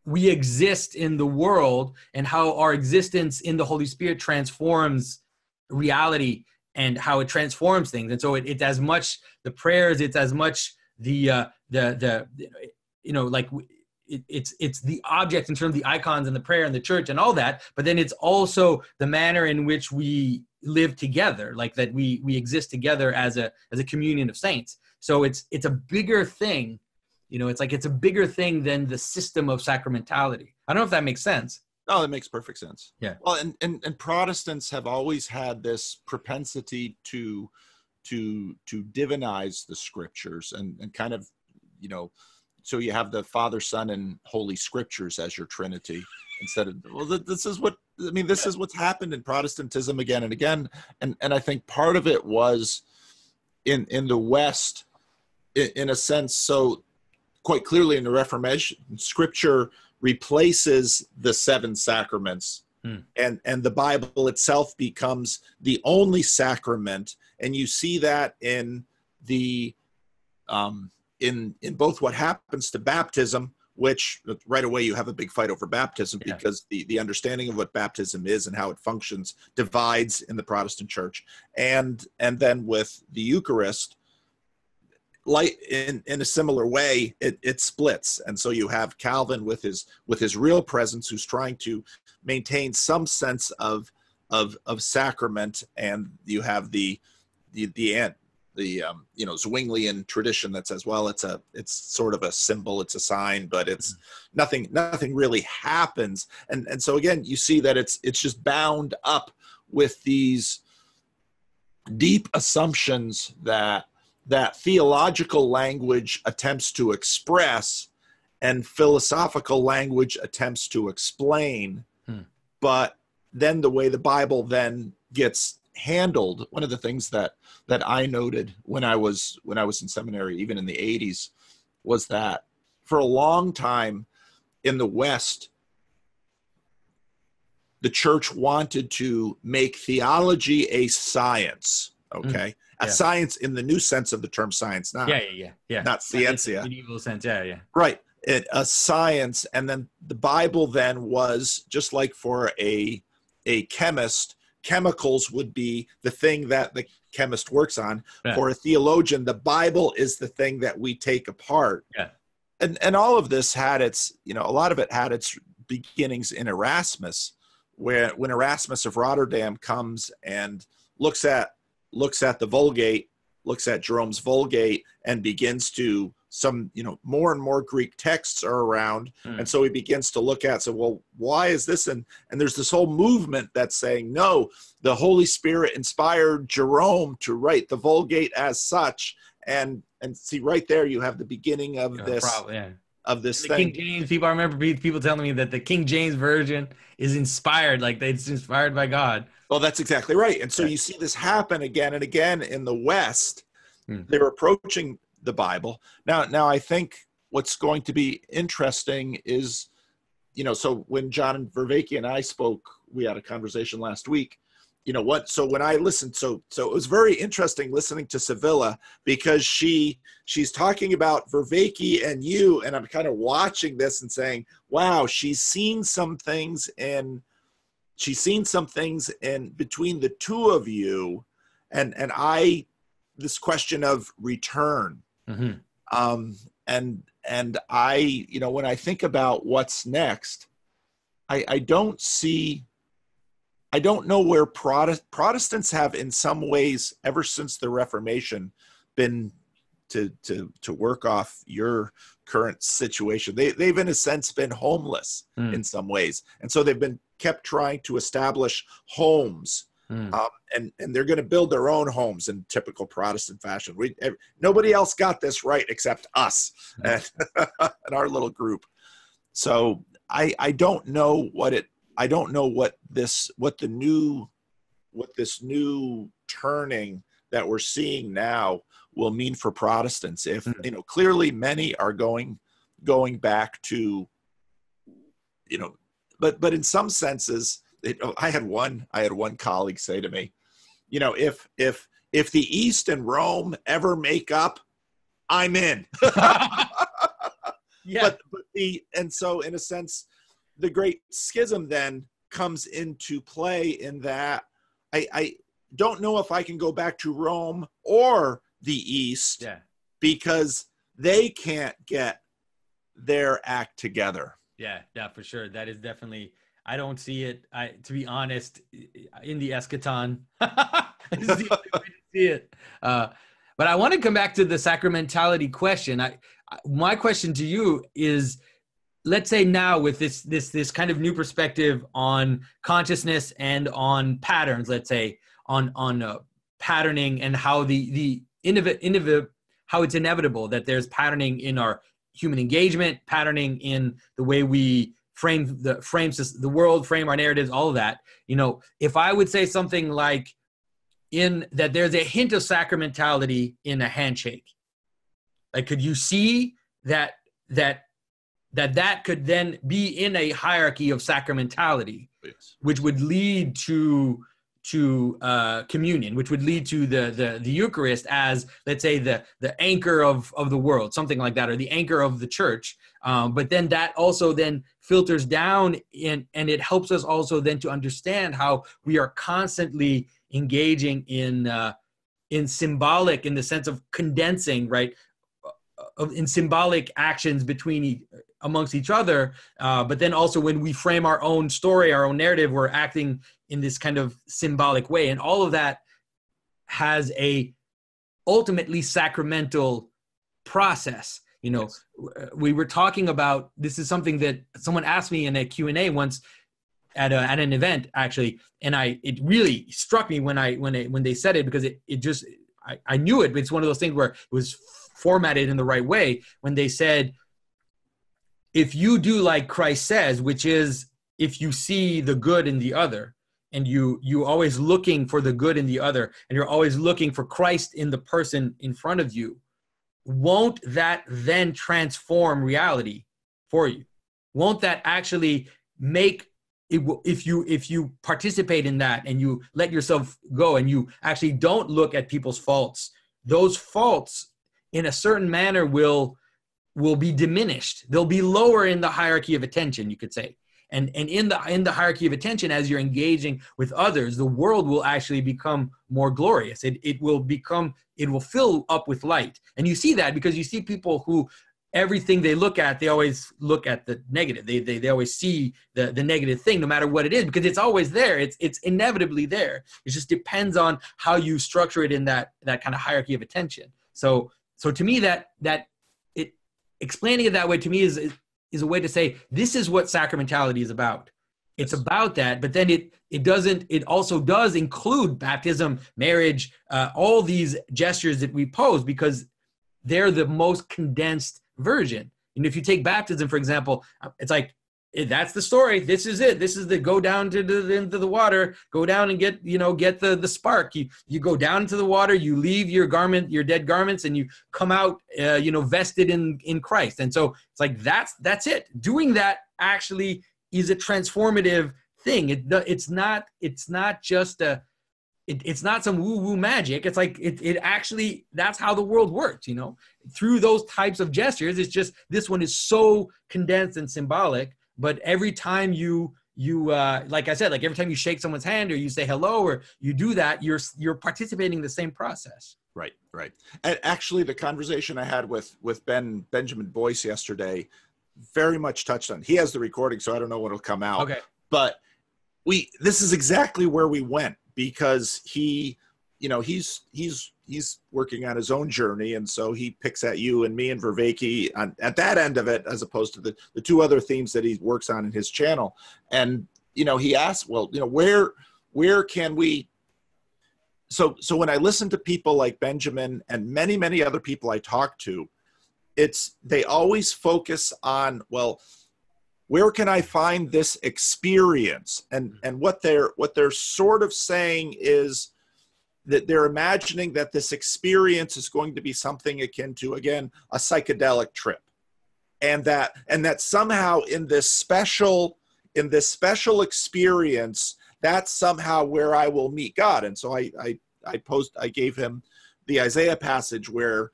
we exist in the world, and how our existence in the Holy Spirit transforms reality, and how it transforms things. And so it's as much the prayers, it's as much like it's the object in terms of the icons and the prayer and the church and all that, but then it's also the manner in which we live together, like that we exist together as a communion of saints. So it's a bigger thing, it's a bigger thing than the system of sacramentality. I don't know if that makes sense. No, that makes perfect sense. Yeah. Well, and Protestants have always had this propensity to divinize the scriptures and kind of, so you have the Father, Son, and Holy Scriptures as your Trinity instead of, this is what's happened in Protestantism again and again. And I think part of it was in the West, in a sense, so quite clearly in the Reformation, Scripture replaces the 7 sacraments, and the Bible itself becomes the only sacrament. And you see that in the in both what happens to baptism, which right away you have a big fight over baptism, because the understanding of what baptism is and how it functions divides in the Protestant church, and then with the Eucharist, like in a similar way, it splits. And so you have Calvin with his real presence, who's trying to maintain some sense of sacrament, and you have the Zwinglian tradition that says, well, it's sort of a symbol, it's a sign, but it's nothing really happens. And so again, you see that it's just bound up with these deep assumptions that theological language attempts to express and philosophical language attempts to explain. But then the way the Bible then gets handled, one of the things that I noted when I was in seminary, even in the 80s, was that for a long time in the West, the church wanted to make theology a science, okay? A science in the new sense of the term science, not scientia. Medieval sense, Right, a science. And then the Bible then was, just like for a chemist, chemicals would be the thing that the chemist works on. For a theologian, the Bible is the thing that we take apart. And all of this had its, a lot of it had its beginnings in Erasmus, when Erasmus of Rotterdam comes and looks at the Vulgate, looks at Jerome's Vulgate, and begins to more and more Greek texts are around. And so he begins to look at, well, why is this? And there's this whole movement that's saying, no, the Holy Spirit inspired Jerome to write the Vulgate as such. And see, right there, you have the beginning of this thing. King James, I remember people telling me that the King James version is inspired, like it's inspired by God. Well, that's exactly right. And so you see this happen again and again in the West. They're approaching the Bible. Now I think what's going to be interesting is, so when John and Vervaeke and I spoke, we had a conversation last week, so when I listened, so it was very interesting listening to Sevilla, because she's talking about Vervaeke and you, and I'm kind of watching this and saying, wow, she's seen some things in between the two of you, and I, this question of return. And I, when I think about what's next, I don't know where Protestants have in some ways, ever since the Reformation, been to work off your current situation. They've in a sense been homeless in some ways. And so they've been kept trying to establish homes. And they're going to build their own homes in typical Protestant fashion. Nobody else got this right except us and our little group. So I don't know what this new turning that we're seeing now will mean for Protestants. If clearly many are going back to, but in some senses. I had one colleague say to me, if the East and Rome ever make up, I'm in. And so in a sense, the Great Schism then comes into play in that I don't know if I can go back to Rome or the East, because they can't get their act together. Yeah, for sure. That is definitely, I don't see it. To be honest, in the eschaton, is the only way to see it. But I want to come back to the sacramentality question. My question to you is, let's say now with this kind of new perspective on consciousness and on patterns, let's say on patterning, and how how it's inevitable that there's patterning in our human engagement, patterning in the way we frame the world, frame our narratives, all of that. If I would say something like that there's a hint of sacramentality in a handshake, like, could you see that could then be in a hierarchy of sacramentality, yes, which would lead to communion, which would lead to the Eucharist as, let's say, the anchor of the world, something like that, or the anchor of the church. But then that also then filters down and it helps us also then to understand how we are constantly engaging in symbolic, in the sense of condensing, right, in symbolic actions amongst each other. But then also when we frame our own story, our own narrative, we're acting in this kind of symbolic way. And all of that has a ultimately sacramental process. Yes. We were talking about, this is something that someone asked me in a Q&A once at an event, actually. And it really struck me when they said it, because I knew it, but it's one of those things where it was formatted in the right way, when they said, if you do like Christ says, which is, if you see the good in the other, and you always looking for the good in the other, and you're always looking for Christ in the person in front of you, won't that then transform reality for you? Won't that actually make it, if you participate in that and you let yourself go and you actually don't look at people's faults, those faults in a certain manner will be diminished. They'll be lower in the hierarchy of attention, you could say. And in the hierarchy of attention, as you're engaging with others, the world will actually become more glorious. It will fill up with light. And you see that because you see people who, everything they look at, they always look at the negative. They always see the negative thing, no matter what it is, because it's always there. It's inevitably there. It just depends on how you structure it in that kind of hierarchy of attention. So to me, explaining it that way, to me, is a way to say, this is what sacramentality is about. It's about that, but then it also does include baptism, marriage, all these gestures that we pose, because they're the most condensed version. And if you take baptism, for example, it's like, that's the story. This is it. This is the go down into the water, go down and get the spark. You go down into the water, you leave your dead garments, and you come out, vested in Christ. And so it's like, that's it. Doing that actually is a transformative thing. It's not just it's not some woo-woo magic. It's like, it actually, that's how the world works, through those types of gestures. It's just, this one is so condensed and symbolic. But every time you like I said, like every time you shake someone's hand or you say hello or you do that, you're participating in the same process. Right. And actually, the conversation I had with Benjamin Boyce yesterday very much touched on. He has the recording, so I don't know when it'll come out. Okay. But this is exactly where we went, because he's working on his own journey, and so he picks at you and me and Vervaeke at that end of it, as opposed to the two other themes that he works on in his channel. And he asked, well, where can we? So when I listen to people like Benjamin and many other people I talk to, they always focus on, well, where can I find this experience? And what they're sort of saying is that they're imagining that this experience is going to be something akin to, again, a psychedelic trip. And that somehow in this special experience, that's somehow where I will meet God. And so I gave him the Isaiah passage where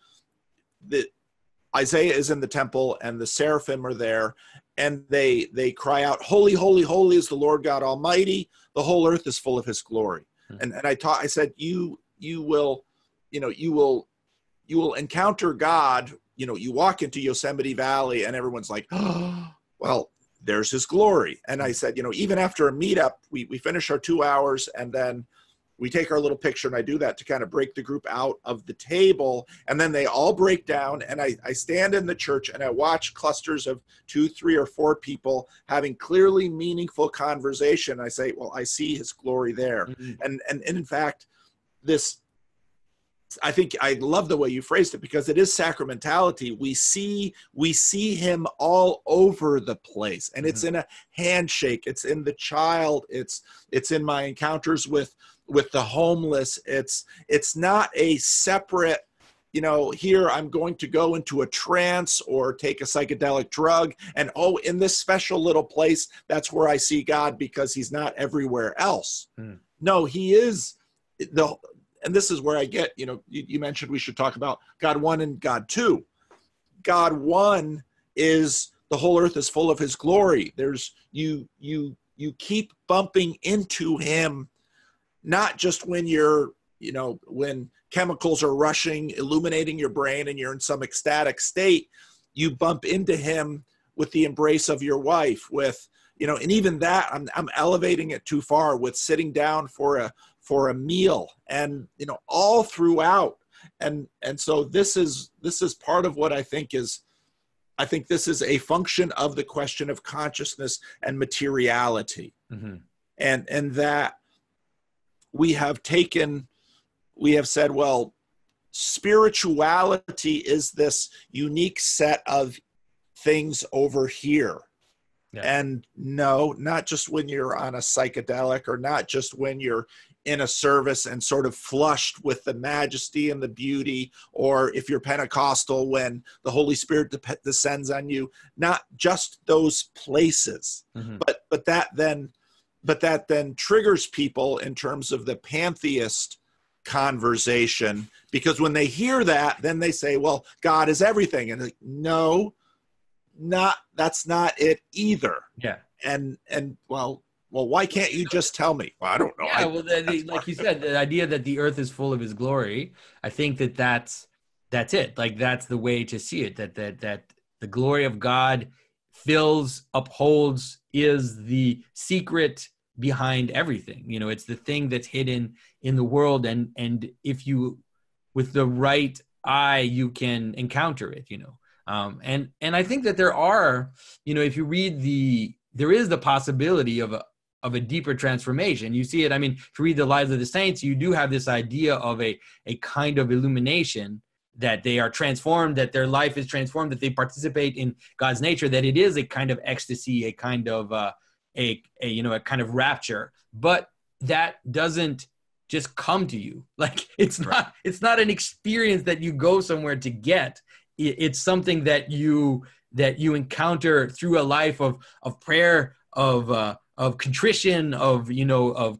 Isaiah is in the temple and the seraphim are there, and they cry out, "Holy, holy, holy is the Lord God Almighty. The whole earth is full of his glory." And I said, you will encounter God you walk into Yosemite Valley and everyone's like, oh, well, there's his glory. And I said, even after a meetup, we finish our 2 hours and then we take our little picture, and I do that to kind of break the group out of the table. And then they all break down, and I stand in the church and I watch clusters of 2, 3, or 4 people having clearly meaningful conversation. I say, well, I see his glory there. And in fact, I think I love the way you phrased it, because it is sacramentality. We see him all over the place, and it's in a handshake. It's in the child. It's in my encounters with the homeless. It's not a separate, here I'm going to go into a trance or take a psychedelic drug, and in this special little place, that's where I see God, because he's not everywhere else. No, he is and this is where I get, you mentioned we should talk about God 1 and God 2. God 1 is the whole earth is full of his glory. There's you keep bumping into him, not just when you're, when chemicals are rushing, illuminating your brain and you're in some ecstatic state. You bump into him with the embrace of your wife, with, and even that, I'm elevating it too far, with sitting down for a meal, and all throughout. And so this is part of what I think this is a function of the question of consciousness and materiality. And that we have said, well, spirituality is this unique set of things over here. And no, not just when you're on a psychedelic, or not just when you're in a service and sort of flushed with the majesty and the beauty, or if you're Pentecostal, when the Holy Spirit descends on you. Not just those places, but that then triggers people in terms of the pantheist conversation, because when they hear that, then they say, well, God is everything. And like, no, that's not it either. And well, why can't you just tell me? Well, I don't know. Like you said, the idea that the earth is full of his glory, I think that's it. Like, that's the way to see it, that the glory of God fills, upholds, is the secret behind everything. It's the thing that's hidden in the world, and if you, with the right eye, you can encounter it. And I think that there are, if you read there is the possibility of a deeper transformation. You see it. I mean, if you read the lives of the saints, you do have this idea of a kind of illumination, that they are transformed, that their life is transformed, that they participate in God's nature, that it is a kind of ecstasy, a kind of a kind of rapture. But that doesn't just come to you. Like, it's not an experience that you go somewhere to get. It's something that you encounter through a life of prayer, of contrition, of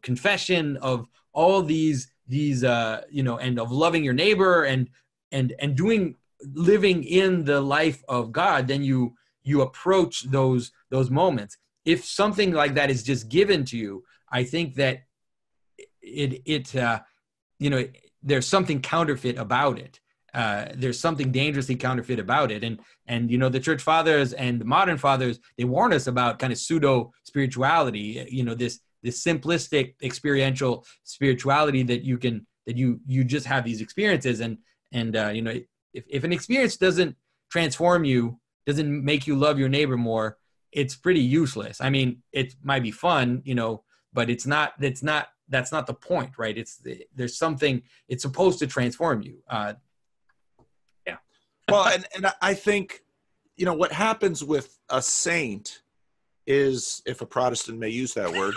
confession, of all these and of loving your neighbor, and living in the life of God. Then you approach those moments. If something like that is just given to you, I think that there's something counterfeit about it. There's something dangerously counterfeit about it. And the church fathers and the modern fathers, they warn us about kind of pseudo spirituality, this simplistic experiential spirituality that you just have these experiences. And if an experience doesn't transform you, doesn't make you love your neighbor more, it's pretty useless. I mean, it might be fun, but that's not the point, right? There's something, it's supposed to transform you. Well, and I think, what happens with a saint is, if a Protestant may use that word,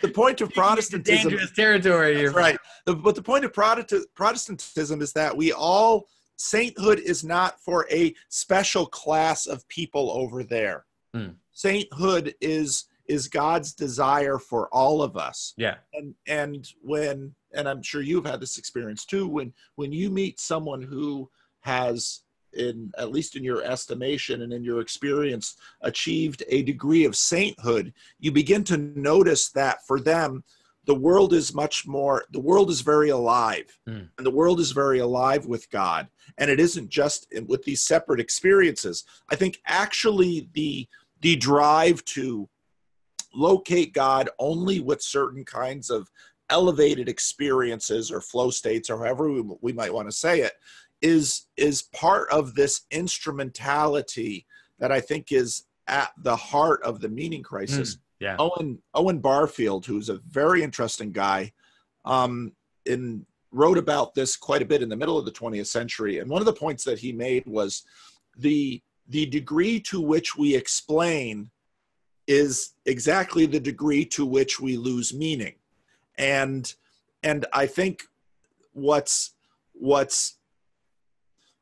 the point of Protestantism, dangerous territory here. Right. But the point of Protestantism is that sainthood is not for a special class of people over there. Sainthood is God's desire for all of us. Yeah. And I'm sure you've had this experience too, when you meet someone who has, at least in your estimation and in your experience, achieved a degree of sainthood, you begin to notice that for them, the world is the world is very alive, Mm. and the world is very alive with God. And it isn't just with these separate experiences. I think actually the drive to locate God only with certain kinds of elevated experiences or flow states, or however we might want to say it, is part of this instrumentality that I think is at the heart of the meaning crisis. Yeah. Owen Barfield, who's a very interesting guy, wrote about this quite a bit in the middle of the 20th century. And one of the points that he made was the degree to which we explain is exactly the degree to which we lose meaning. And I think what's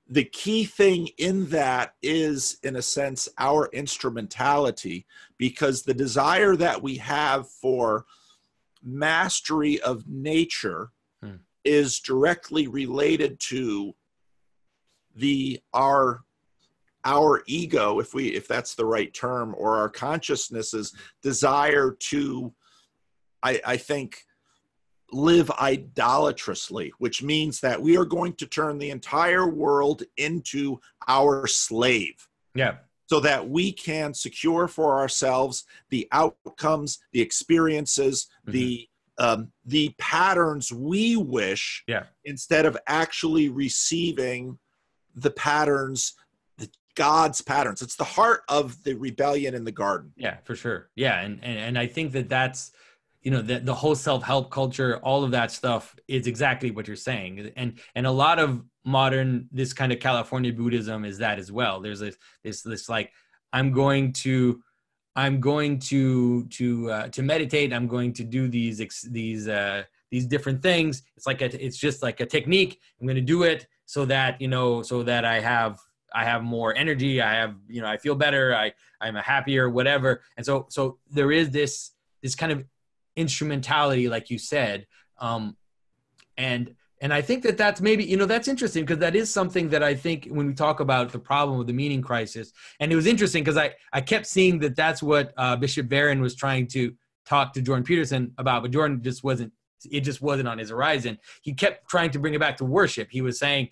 the key thing in that is, in a sense, our instrumentality, because the desire that we have for mastery of nature is directly related to our ego, if that's the right term, or our consciousness's desire to, I think, live idolatrously, which means that we are going to turn the entire world into our slave. Yeah. So that we can secure for ourselves the outcomes, the experiences, the patterns we wish, instead of actually receiving the patterns, God's patterns. It's the heart of the rebellion in the garden. Yeah, for sure. Yeah. And I think that's, the whole self-help culture, all of that stuff is exactly what you're saying. And a lot of modern, this kind of California Buddhism is that as well. There's this like, I'm going to meditate. I'm going to do these different things. It's just like a technique. I'm going to do it so that I have more energy. I feel better. I'm happier, whatever. And so there is this kind of instrumentality, like you said. And I think that's maybe, that's interesting, because that is something that I think when we talk about the problem of the meaning crisis, and it was interesting because I kept seeing that's what Bishop Barron was trying to talk to Jordan Peterson about, but Jordan just wasn't on his horizon. He kept trying to bring it back to worship. He was saying,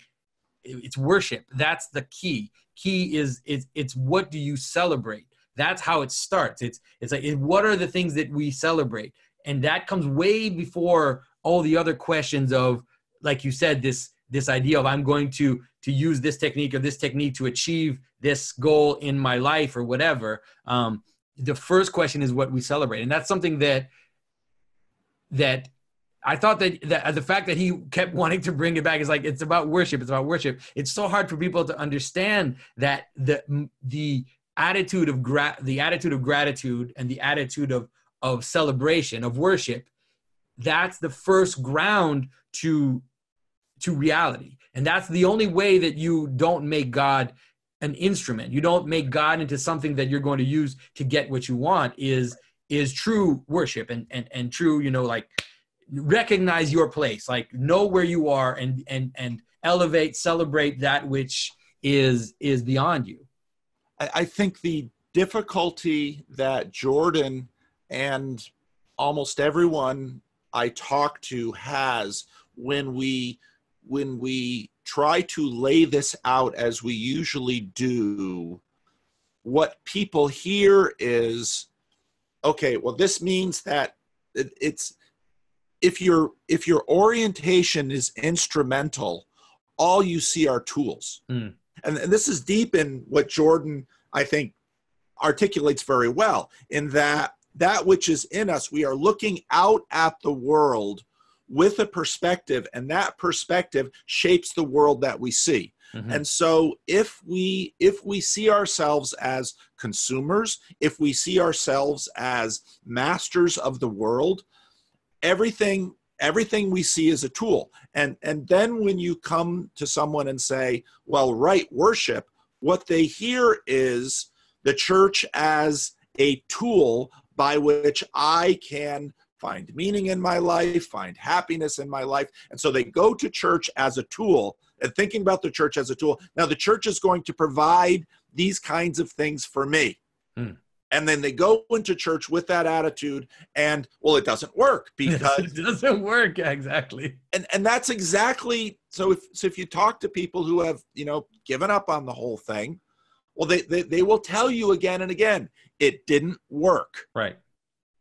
it's worship. That's the key. Key is it's what do you celebrate? That's how it starts. It's like, what are the things that we celebrate? And that comes way before all the other questions of, like you said, this idea of I'm going to use this technique or this technique to achieve this goal in my life or whatever. The first question is what we celebrate. And that's something that I thought that the fact that he kept wanting to bring it back is like, it's about worship. It's about worship. It's so hard for people to understand that the attitude of gratitude and the attitude of celebration, of worship, that's the first ground to reality. And that's the only way that you don't make God an instrument. You don't make God into something that you're going to use to get what you want, is true worship and true, like, recognize your place, like know where you are and elevate, celebrate that which is beyond you. I think the difficulty that Jordan and almost everyone I talk to has when we try to lay this out as we usually do, what people hear is, okay, well, this means that it's, if your orientation is instrumental, all you see are tools. And this is deep in what Jordan, I think, articulates very well, in that which is in us, we are looking out at the world with a perspective, and that perspective shapes the world that we see. And so if we see ourselves as consumers, if we see ourselves as masters of the world, everything we see is a tool. And then when you come to someone and say, well, right worship, what they hear is the church as a tool by which I can find meaning in my life, find happiness in my life. And so they go to church as a tool and thinking about the church as a tool. Now the church is going to provide these kinds of things for me. And then they go into church with that attitude, and well, it doesn't work because it doesn't work. Exactly. And that's exactly, so if you talk to people who have, given up on the whole thing, well, they will tell you again and again, it didn't work. Right.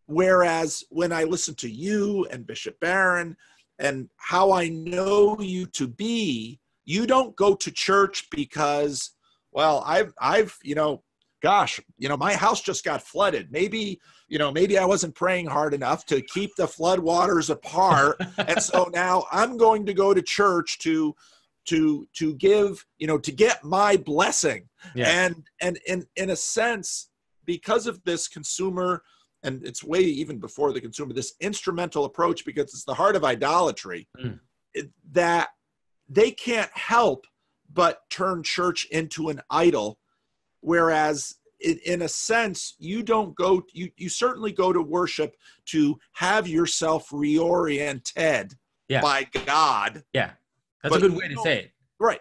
Whereas when I listen to you and Bishop Barron and how I know you to be, you don't go to church because, well, I've gosh, my house just got flooded. Maybe I wasn't praying hard enough to keep the flood waters apart. And so now I'm going to go to church to give, to get my blessing. Yeah. And in a sense, because of this consumer, and it's way even before the consumer, this instrumental approach, because it's the heart of idolatry, that they can't help but turn church into an idol. Whereas in a sense, you certainly go to worship to have yourself reoriented by God. Yeah. That's a good way to say it. Right.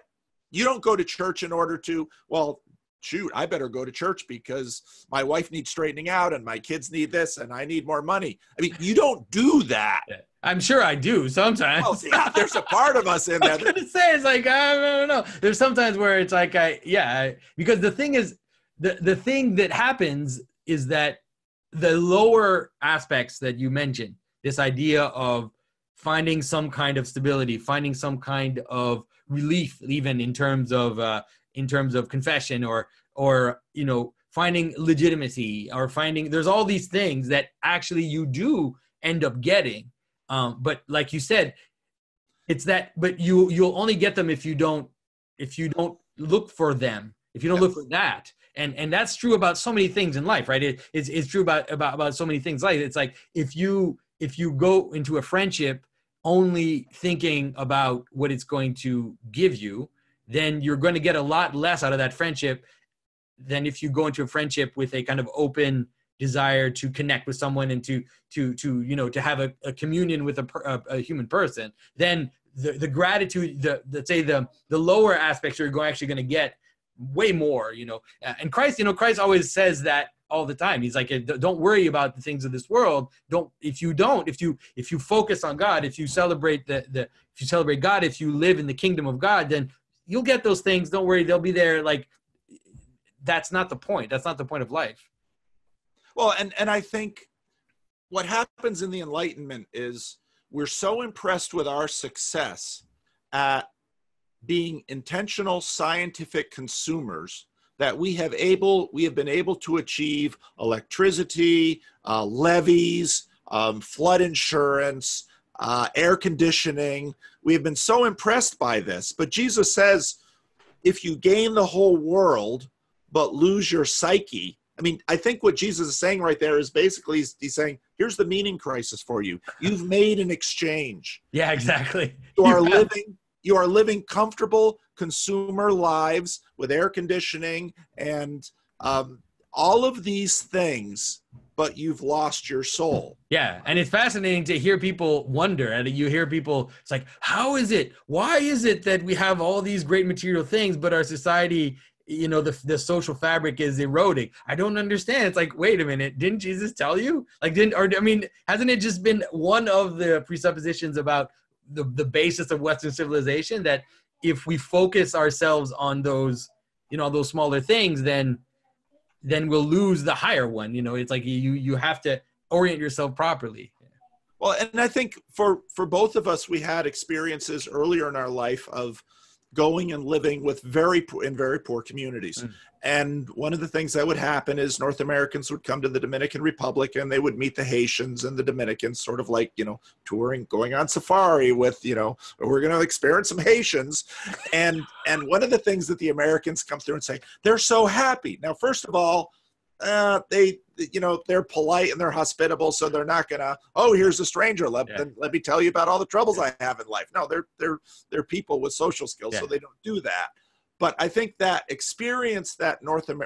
You don't go to church in order to, well, shoot, I better go to church because my wife needs straightening out and my kids need this and I need more money. I mean, you don't do that. Yeah. I'm sure I do sometimes. Well, yeah, there's a part of us in that. I was going to say, it's like, I don't know. There's sometimes where it's like, because the thing is, the thing that happens is that the lower aspects that you mentioned, this idea of finding some kind of stability, finding some kind of relief, even in terms of confession or finding legitimacy or there's all these things that actually you do end up getting. But like you said, it's that, but you'll only get them if you don't look for them, if you don't look for that. And that's true about so many things in life, right? It's true about so many things. Like, it's like, if you go into a friendship only thinking about what it's going to give you, then you're going to get a lot less out of that friendship than if you go into a friendship with a kind of open desire to connect with someone and to have a communion with a human person. Then the gratitude, let's say the lower aspects, you're actually going to get way more, and Christ always says that all the time. He's like, don't worry about the things of this world. If you focus on God, if you celebrate God, if you live in the kingdom of God, then you'll get those things. Don't worry, they'll be there. Like, that's not the point. That's not the point of life. Well, and I think what happens in the Enlightenment is we're so impressed with our success at being intentional scientific consumers that we have been able to achieve electricity, levees, flood insurance, air conditioning. We have been so impressed by this. But Jesus says, if you gain the whole world but lose your psyche, I mean, I think what Jesus is saying right there is basically he's saying, here's the meaning crisis for you. You've made an exchange. Yeah, exactly. You are living comfortable consumer lives with air conditioning and all of these things, but you've lost your soul. Yeah, and it's fascinating to hear people wonder, and you hear people, it's like, why is it that we have all these great material things, but our society, the social fabric is eroding? I don't understand. It's like, wait a minute, didn't Jesus tell you? Hasn't it just been one of the presuppositions about the basis of Western civilization, that if we focus ourselves on those, those smaller things, then we'll lose the higher one. It's like you have to orient yourself properly. Well, and I think for both of us, we had experiences earlier in our life of going and living with very poor communities. And one of the things that would happen is North Americans would come to the Dominican Republic and they would meet the Haitians and the Dominicans, sort of like, touring, going on safari with, we're going to experience some Haitians. And one of the things that the Americans come through and say, they're so happy. Now, first of all, they're polite and they're hospitable, so they're not gonna, here's a stranger, let me tell you about all the troubles I have in life. No, they're people with social skills, so they don't do that. But I think that experience that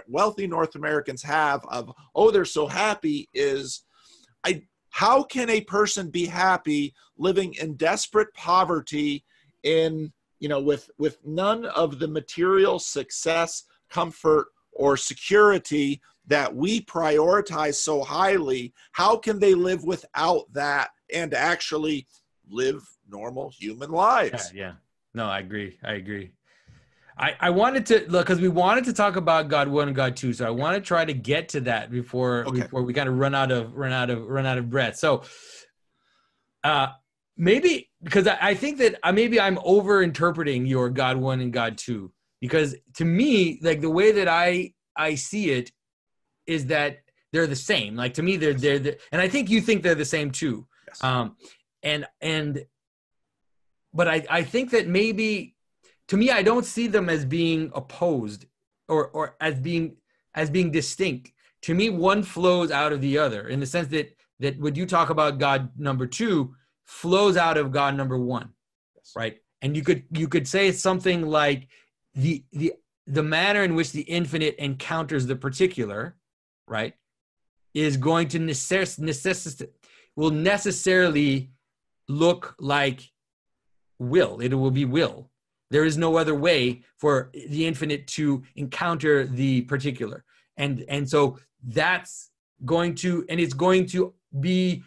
wealthy North Americans have of, they're so happy is, how can a person be happy living in desperate poverty with none of the material success, comfort, or security that we prioritize so highly, how can they live without that and actually live normal human lives? Yeah. No, I agree. I wanted to look, because we wanted to talk about God 1 and God 2, so I want to try to get to that before we kind of run out of breath. So maybe, because I think that maybe I'm over interpreting your God 1 and God 2, because to me, like, the way that I see it is that they're the same. Like, to me, they're and I think you think they're the same too. Yes. But I think that maybe, to me, I don't see them as being opposed or as being distinct. To me, one flows out of the other, in the sense that when you talk about God number 2 flows out of God number 1, Yes. right? And you could say something like the manner in which the infinite encounters the particular, right, is going to will necessarily look like will. It will be will. There is no other way for the infinite to encounter the particular. And so that's going to, and it's going to be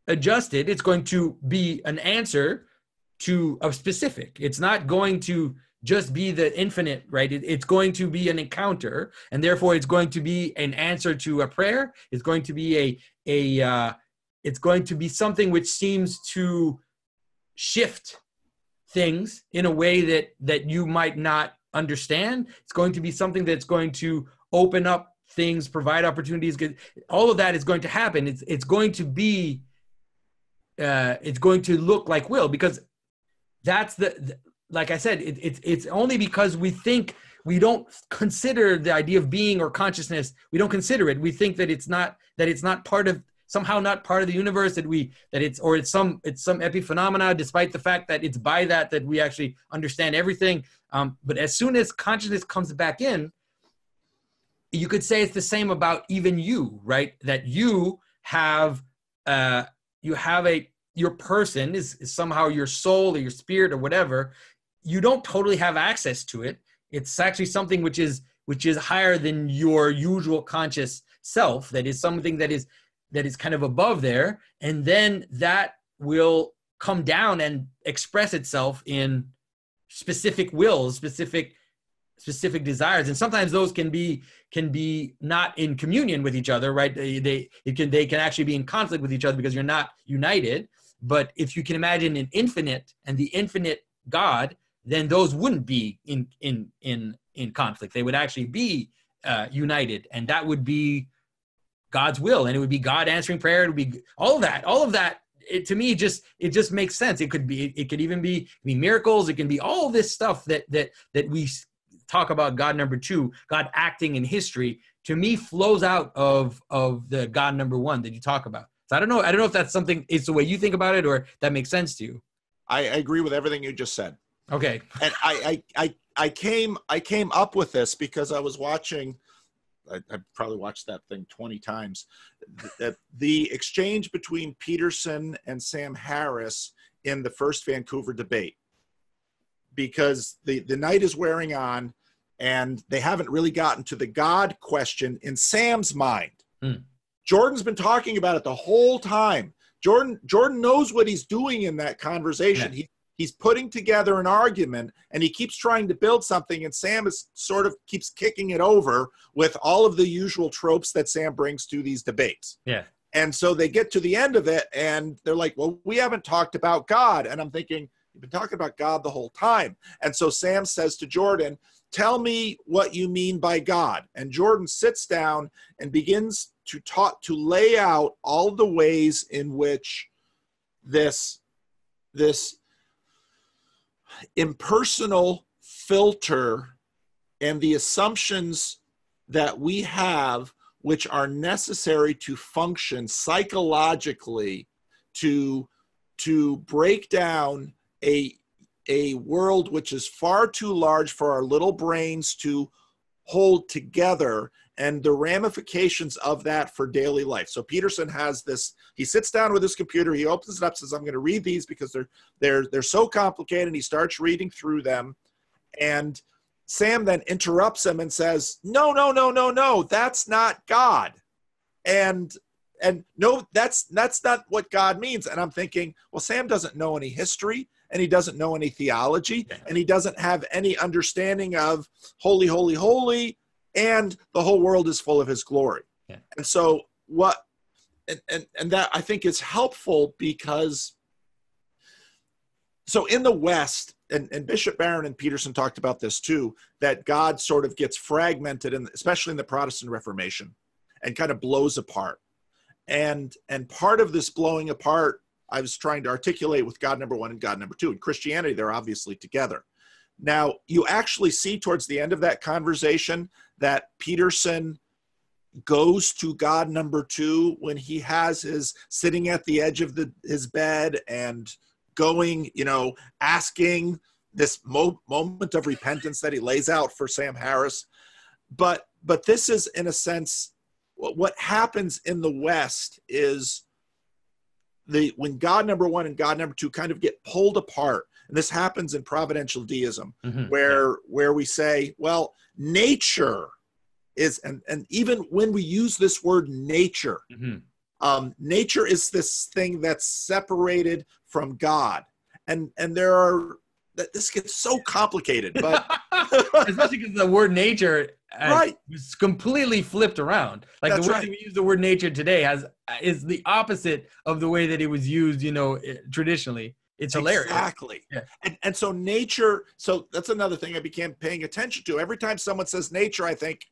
adjusted. It's going to be an answer to a specific. It's not going to just be the infinite, right? It's going to be an encounter, and therefore it's going to be an answer to a prayer. It's going to be it's going to be something which seems to shift things in a way that you might not understand. It's going to be something that's going to open up things, provide opportunities. All of that is going to happen. It's going to be it's going to look like will, because that's like I said, it's only because we don't consider the idea of being or consciousness. We don't consider it. We think that it's not part of, somehow not part of the universe, that it's some epiphenomena, despite the fact that it's by that we actually understand everything. But as soon as consciousness comes back in, you could say it's the same about even you, right? That you have your person is somehow your soul or your spirit or whatever. You don't totally have access to it. It's actually something which is higher than your usual conscious self. That is something that is kind of above there, and then that will come down and express itself in specific wills, specific desires, and sometimes those can be not in communion with each other, right? They can actually be in conflict with each other because you're not united. But if you can imagine an infinite and the infinite God, then those wouldn't be in conflict. They would actually be united, and that would be God's will, and it would be God answering prayer. It would be all of that. To me, it just makes sense. It could even be miracles. It can be all this stuff that we talk about God number 2, God acting in history, to me flows out of the God number 1 that you talk about. So I don't know if that's something, it's the way you think about it, or that makes sense to you. I agree with everything you just said. Okay. And I came up with this because I was watching, I probably watched that thing 20 times, the exchange between Peterson and Sam Harris in the first Vancouver debate, because the night is wearing on and they haven't really gotten to the God question in Sam's mind. Jordan's been talking about it the whole time. Jordan knows what he's doing in that conversation. Yeah. He's putting together an argument, and he keeps trying to build something, and Sam keeps kicking it over with all of the usual tropes that Sam brings to these debates. Yeah. And so they get to the end of it, and they're like, well, we haven't talked about God. And I'm thinking, you've been talking about God the whole time. And so Sam says to Jordan, tell me what you mean by God. And Jordan sits down and begins to lay out all the ways in which this impersonal filter and the assumptions that we have, which are necessary to function psychologically, to break down a world which is far too large for our little brains to hold together, and the ramifications of that for daily life. So Peterson has this, he sits down with his computer, he opens it up, says, I'm going to read these because they're so complicated, and he starts reading through them. And Sam then interrupts him and says, no, no, no, no, no, that's not God. And no, that's not what God means. And I'm thinking, well, Sam doesn't know any history, and he doesn't know any theology, and he doesn't have any understanding of holy, holy, holy, and the whole world is full of his glory. Yeah. And so and that I think is helpful, because so in the West, and Bishop Barron and Peterson talked about this too, that God sort of gets fragmented, especially in the Protestant Reformation, and kind of blows apart. And part of this blowing apart, I was trying to articulate with God number one and God number two. In Christianity, they're obviously together. Now, you actually see towards the end of that conversation that Peterson goes to God number two when he has his sitting at the edge of his bed and going, asking this moment of repentance that he lays out for Sam Harris. But this is, in a sense, what happens in the West is when God number one and God number two kind of get pulled apart. And this happens in providential deism, where we say, well, nature is, and even when we use this word nature, nature is this thing that's separated from God. And this gets so complicated, but especially because the word nature is completely flipped around. Like the way that we use the word nature today is the opposite of the way that it was used, traditionally. It's hilarious. Exactly. Yeah. And so nature, so that's another thing I began paying attention to. Every time someone says nature, I think,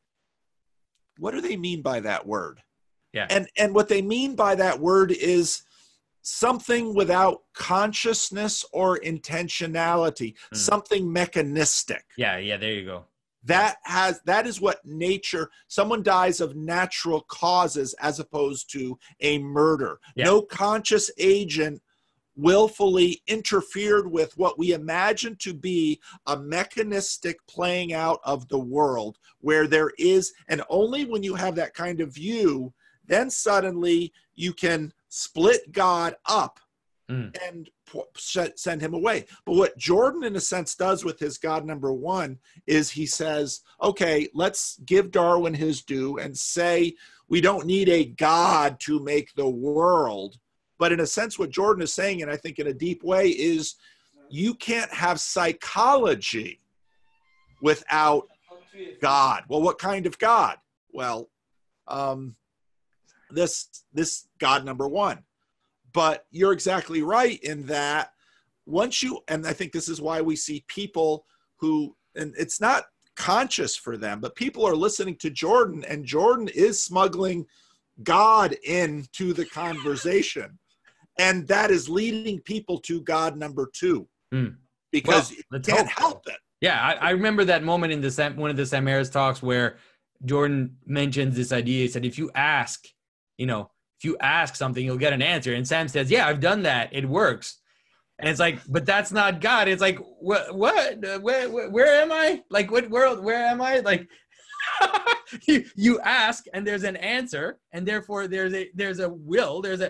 what do they mean by that word? Yeah. And what they mean by that word is something without consciousness or intentionality, something mechanistic. Yeah, there you go. That is what nature, someone dies of natural causes as opposed to a murder. Yeah. No conscious agent willfully interfered with what we imagine to be a mechanistic playing out of the world, where there is, and only when you have that kind of view, then suddenly you can split God up and send him away. But what Jordan, in a sense, does with his God number one is he says, okay, let's give Darwin his due and say we don't need a God to make the world. But in a sense, what Jordan is saying, and I think in a deep way, is you can't have psychology without God. Well, what kind of God? Well, this God number one. But you're exactly right in that and I think this is why we see people who, and it's not conscious for them, but people are listening to Jordan, and Jordan is smuggling God into the conversation. And that is leading people to God number two, because you can't help it. Yeah, I remember that moment in one of the Sam Harris talks where Jordan mentions this idea. He said, if you ask something, you'll get an answer. And Sam says, yeah, I've done that. It works. And it's like, but that's not God. It's like, what? Where am I? Like, what world? Where am I? Like, you ask and there's an answer, and therefore there's a will, there's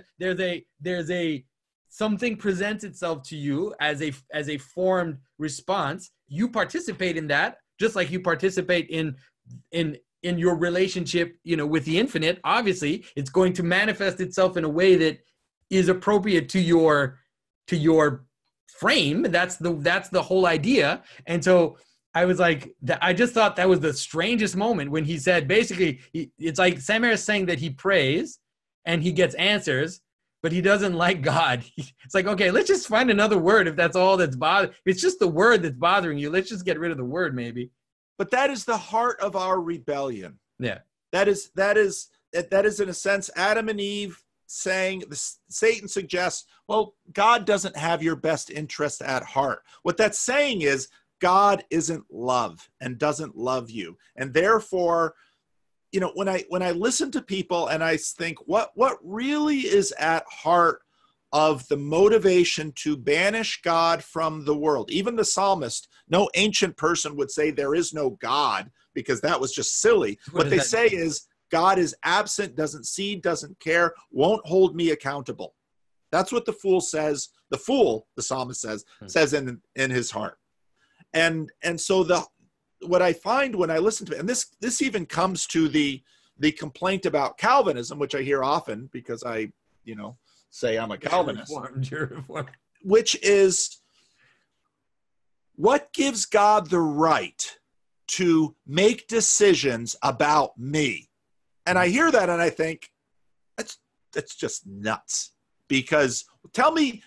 a something presents itself to you as a formed response. You participate in that, just like you participate in your relationship, with the infinite. Obviously, it's going to manifest itself in a way that is appropriate to your frame. That's the whole idea. And so I was like, I just thought that was the strangest moment when he said, basically, it's like Sam Harris saying that he prays and he gets answers, but he doesn't like God. It's like, okay, let's just find another word if that's all that's bothering. It's just the word that's bothering you. Let's just get rid of the word, maybe. But that is the heart of our rebellion. Yeah. That is in a sense Adam and Eve saying, Satan suggests, well, God doesn't have your best interest at heart. What that's saying is God isn't love and doesn't love you. And therefore, when I listen to people and I think what really is at heart of the motivation to banish God from the world. Even the psalmist, no ancient person would say there is no God, because that was just silly. What they say is God is absent, doesn't see, doesn't care, won't hold me accountable. That's what the fool says. The psalmist says in his heart. And so what I find when I listen to it, and this even comes to the complaint about Calvinism, which I hear often because I, say I'm a Calvinist, You're reformed. which is, what gives God the right to make decisions about me? And I hear that and I think, that's just nuts. Because tell me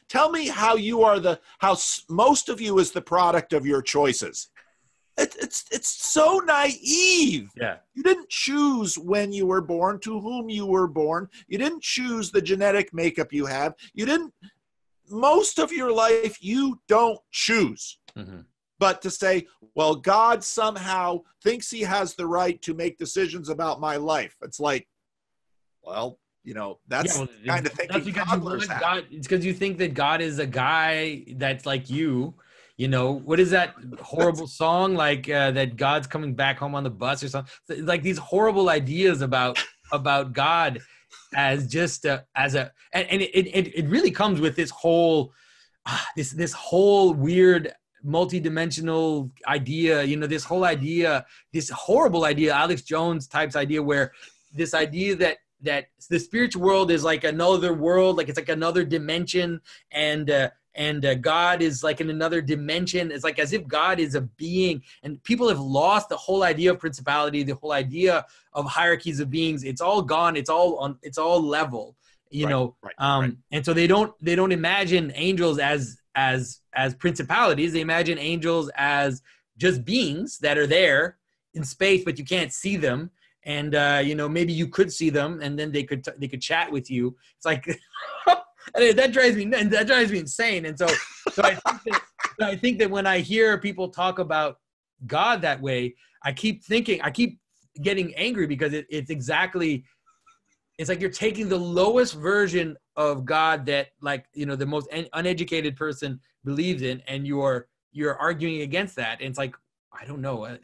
how you are how most of you is the product of your choices. It's so naive. Yeah. You didn't choose when you were born, to whom you were born. You didn't choose the genetic makeup you have. Most of your life, you don't choose. Mm-hmm. But to say, well, God somehow thinks he has the right to make decisions about my life. It's like, well, that's kind of thinking toddlers have. God, it's because you think that God is a guy that's like you. What is that horrible song like that God's coming back home on the bus or something? Like these horrible ideas about God as just and it really comes with this whole this whole weird multi-dimensional idea, this whole idea, this horrible idea, Alex Jones types idea, where this idea that the spiritual world is like another world, like it's like another dimension, and God is like in another dimension. It's like as if God is a being, and people have lost the whole idea of principality, the whole idea of hierarchies of beings. It's all gone. It's all level, Right. And so they don't imagine angels as principalities. They imagine angels as just beings that are there in space, but you can't see them. And maybe you could see them, and then they could chat with you. It's like that drives me insane. And so I think that when I hear people talk about God that way, I keep getting angry, because it's like you're taking the lowest version of God that, like, the most uneducated person believes in, and you're arguing against that. And it's like, I don't know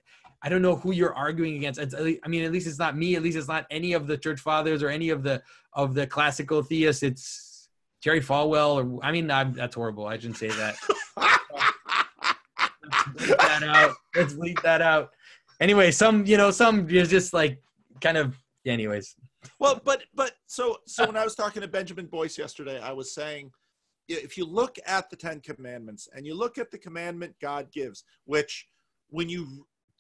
who you're arguing against. At least it's not me. At least it's not any of the church fathers or any of the classical theists. It's Jerry Falwell. That's horrible. I shouldn't say that. Let's bleep that out. Anyway, some just like kind of. Anyways. Well, so when I was talking to Benjamin Boyce yesterday, I was saying, if you look at the 10 Commandments and you look at the commandment God gives, which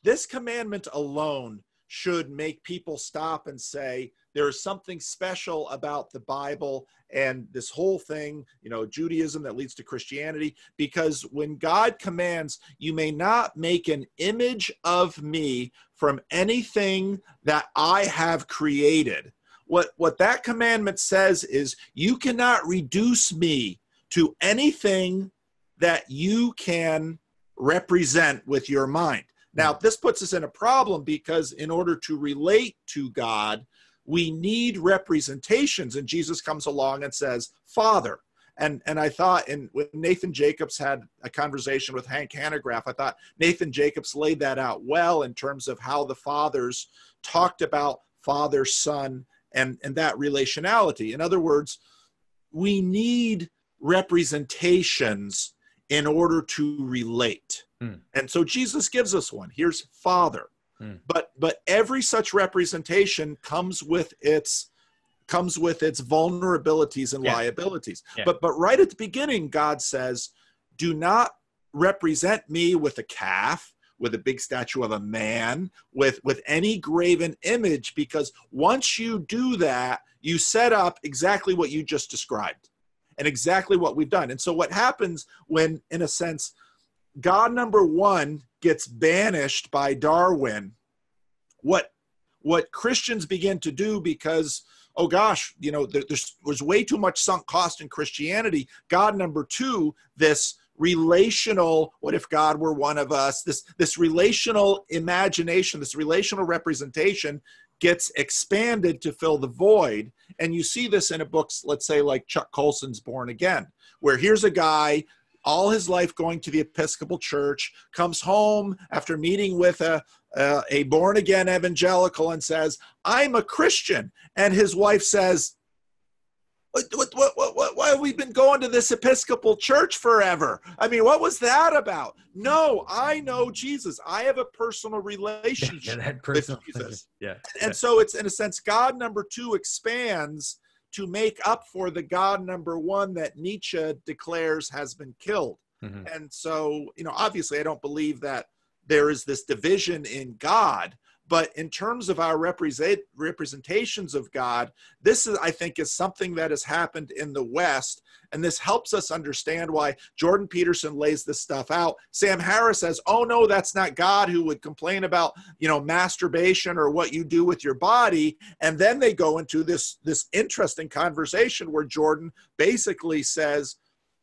this commandment alone should make people stop and say, there's something special about the Bible and this whole thing, Judaism that leads to Christianity, because when God commands, you may not make an image of me from anything that I have created. What that commandment says is, you cannot reduce me to anything that you can represent with your mind. Now, this puts us in a problem, because in order to relate to God, we need representations. And Jesus comes along and says, Father. And I thought, when Nathan Jacobs had a conversation with Hank Hanegraaff, I thought Nathan Jacobs laid that out well in terms of how the fathers talked about Father, Son, and that relationality. In other words, we need representations in order to relate. And so Jesus gives us one. Here's Father. But every such representation comes with its vulnerabilities and liabilities. Yeah. But right at the beginning, God says, do not represent me with a calf, with a big statue of a man, with any graven image, because once you do that, you set up exactly what you just described and exactly what we've done. And so what happens when, in a sense, God number one gets banished by Darwin, what Christians begin to do, because, oh gosh, there's way too much sunk cost in Christianity. God number two, this relational, what if God were one of us, this relational imagination, this relational representation gets expanded to fill the void. And you see this in a book, let's say like Chuck Colson's Born Again, where here's a guy all his life going to the Episcopal Church, comes home after meeting with a born-again evangelical and says, I'm a Christian. And his wife says, Why have we been going to this Episcopal church forever? I mean, what was that about? No, I know Jesus. I have a personal relationship that personal with Jesus. Yeah. And so it's, in a sense, God number two expands to make up for the God number one that Nietzsche declares has been killed. Mm-hmm. And so, obviously I don't believe that there is this division in God, but in terms of our representations of God, this is, I think, is something that has happened in the West. And this helps us understand why Jordan Peterson lays this stuff out. Sam Harris says, oh, no, that's not God who would complain about, masturbation or what you do with your body. And then they go into this interesting conversation where Jordan basically says,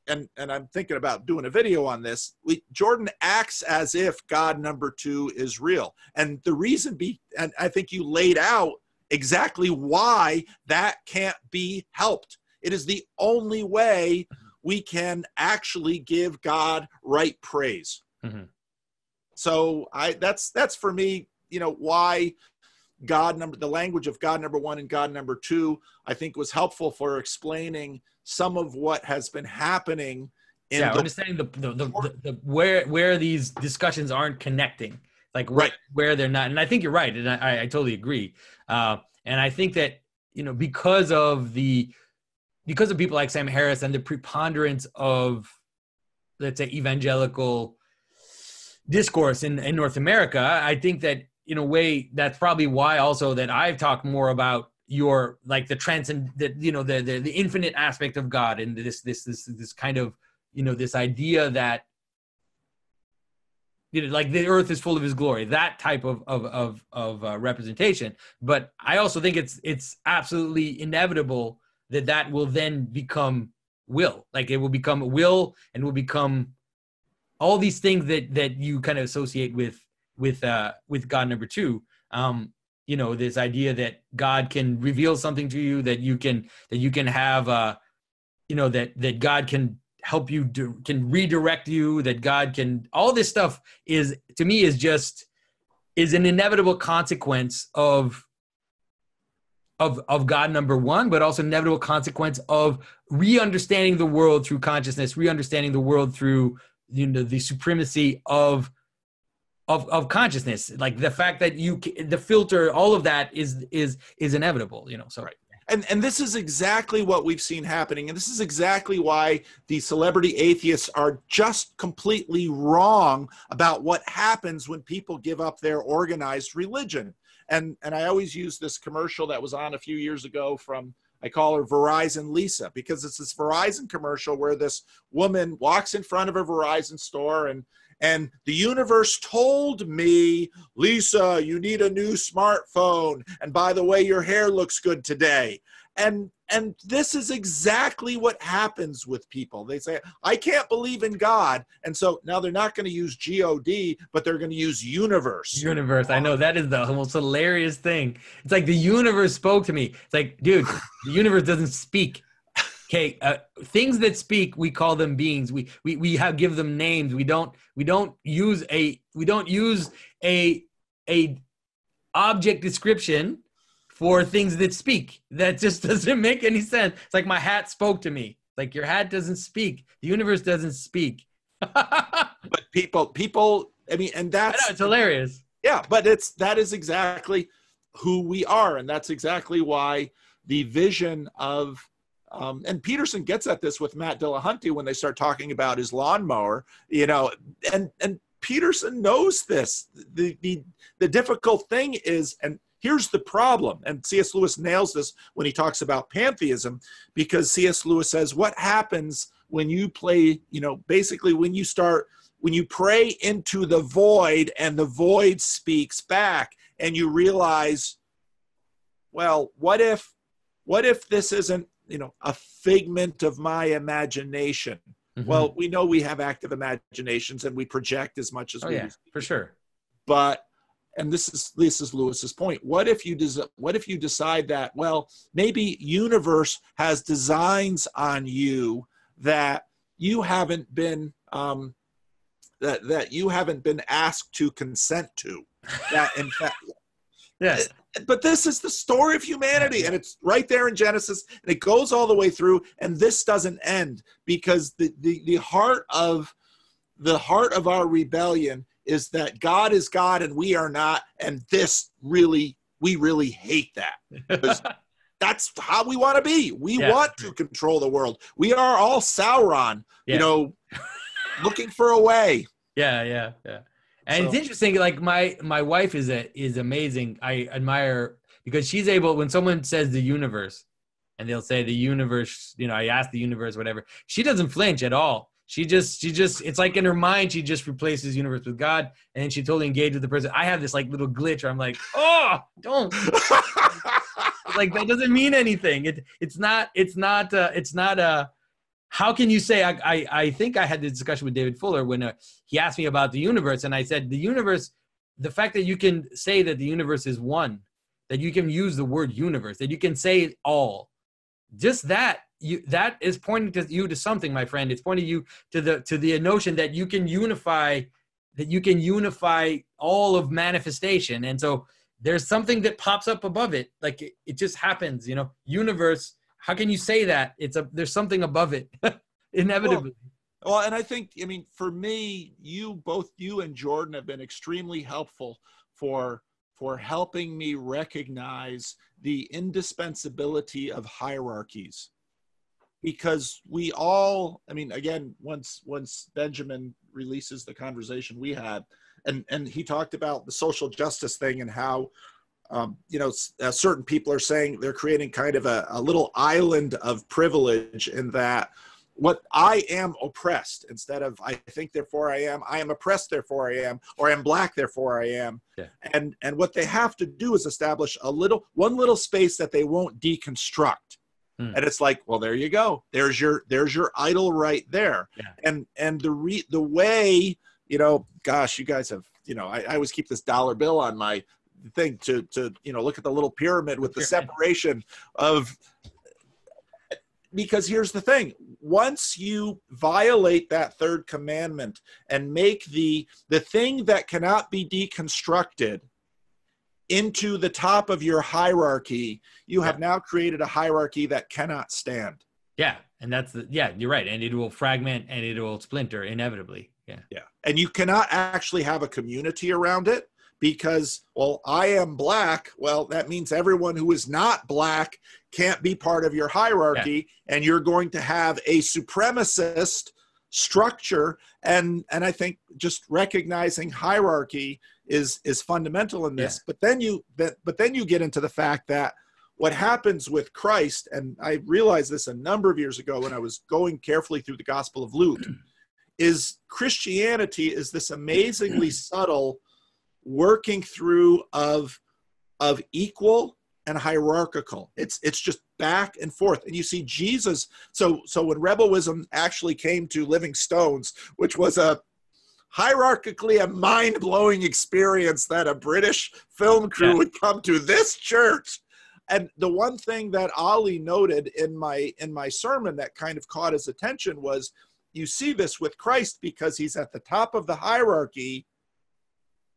and I'm thinking about doing a video on this, Jordan acts as if God number two is real. And the reason and I think you laid out exactly why that can't be helped. It is the only way we can actually give God right praise. Mm-hmm. So that's for me, why the language of God number one and God number two, I think was helpful for explaining some of what has been happening in understanding the where these discussions aren't connecting, like where they're not. And I think you're right, and I totally agree. And I think that because of people like Sam Harris and the preponderance of, let's say, evangelical discourse in North America, I think that in a way that's probably why also that I've talked more about the transcend, the infinite aspect of God, and this kind of this idea that like the earth is full of His glory, that type of representation. But I also think it's absolutely inevitable that will then become will, like it will become will, and will become all these things that you kind of associate with God number two. This idea that God can reveal something to you, that you can have, that God can help you, can redirect you, that God can, all this stuff is, to me, is an inevitable consequence of God number one, but also inevitable consequence of re-understanding the world through consciousness, re-understanding the world through, the supremacy of consciousness, like the fact that the filter, all of that is inevitable, so. Right. And this is exactly what we've seen happening. And this is exactly why the celebrity atheists are just completely wrong about what happens when people give up their organized religion. And I always use this commercial that was on a few years ago from, I call her Verizon Lisa, because it's this Verizon commercial where this woman walks in front of a Verizon store and the universe told me, Lisa, you need a new smartphone. And by the way, your hair looks good today. And this is exactly what happens with people. They say, I can't believe in God. And so now they're not going to use God, but they're going to use universe. Universe. I know, that is the most hilarious thing. It's like the universe spoke to me. It's like, dude, the universe doesn't speak. Okay, things that speak, we call them beings. We give them names. We don't use a object description for things that speak. That just doesn't make any sense. It's like my hat spoke to me. Like your hat doesn't speak. The universe doesn't speak. But people. I mean, and that's, I know, it's hilarious. Yeah, but that is exactly who we are, and that's exactly why the vision of. And Peterson gets at this with Matt Dillahunty when they start talking about his lawnmower, and Peterson knows this. The difficult thing is, and here's the problem, and C.S. Lewis nails this when he talks about pantheism, because C.S. Lewis says, what happens when you play, basically when you pray into the void and the void speaks back, and you realize, well, what if this isn't, a figment of my imagination? Mm-hmm. Well, we know we have active imaginations and we project as much as we do. For sure. But, and this is Lewis's point. What if you decide that, well, maybe universe has designs on you that you haven't been that you haven't been asked to consent to. That in fact Yeah. But this is the story of humanity, and it's right there in Genesis, and it goes all the way through, and this doesn't end, because the heart of our rebellion is that God is God and we are not, and we really hate that. Because that's how we want to be. We want to control the world. We are all Sauron, looking for a way. Yeah. And it's interesting, like my wife is amazing. I admire, because she's able, when someone says the universe, and they'll say the universe, I ask the universe, whatever, she doesn't flinch at all. She just, it's like in her mind, she just replaces universe with God, and she totally engaged with the person. I have this like little glitch where I'm like, oh, don't. Like, that doesn't mean anything. It's not how can you say, I think I had this discussion with David Fuller when he asked me about the universe, and I said, the universe, the fact that you can say that the universe is one, that you can use the word universe, that you can say all, just that, that is pointing to you to something, my friend. It's pointing you to the notion that you can unify all of manifestation. And so there's something that pops up above it. Like it just happens, universe. How can you say that? There's something above it, inevitably. Well, and I think, for me, both you and Jordan have been extremely helpful for helping me recognize the indispensability of hierarchies. Because we all, again, once Benjamin releases the conversation we had, and he talked about the social justice thing and how, certain people are saying they're creating kind of a little island of privilege, in that what I am oppressed, instead of I think therefore I am oppressed therefore I am, or I am black therefore I am. Yeah. And what they have to do is establish one little space that they won't deconstruct. And it's like, well, there you go. There's your idol right there. Yeah. And the way, gosh, you guys have, I always keep this dollar bill on my thing to look at the little pyramid with the separation of, because here's the thing. Once you violate that third commandment and make the thing that cannot be deconstructed into the top of your hierarchy, you have now created a hierarchy that cannot stand. Yeah. And you're right. And it will fragment and it will splinter inevitably. Yeah. Yeah. And you cannot actually have a community around it, because, well, I am black. Well, that means everyone who is not black can't be part of your hierarchy. Yeah. And you're going to have a supremacist structure. And I think just recognizing hierarchy is fundamental in this. Yeah. But then you get into the fact that what happens with Christ, and I realized this a number of years ago when I was going carefully through the Gospel of Luke, is Christianity is this amazingly subtle working through of equal and hierarchical. It's just back and forth. And you see Jesus. So when Rebellism actually came to Living Stones, which was a hierarchically a mind-blowing experience, that a British film crew would come to this church. And the one thing that Ali noted in my sermon that kind of caught his attention was, you see this with Christ, because he's at the top of the hierarchy,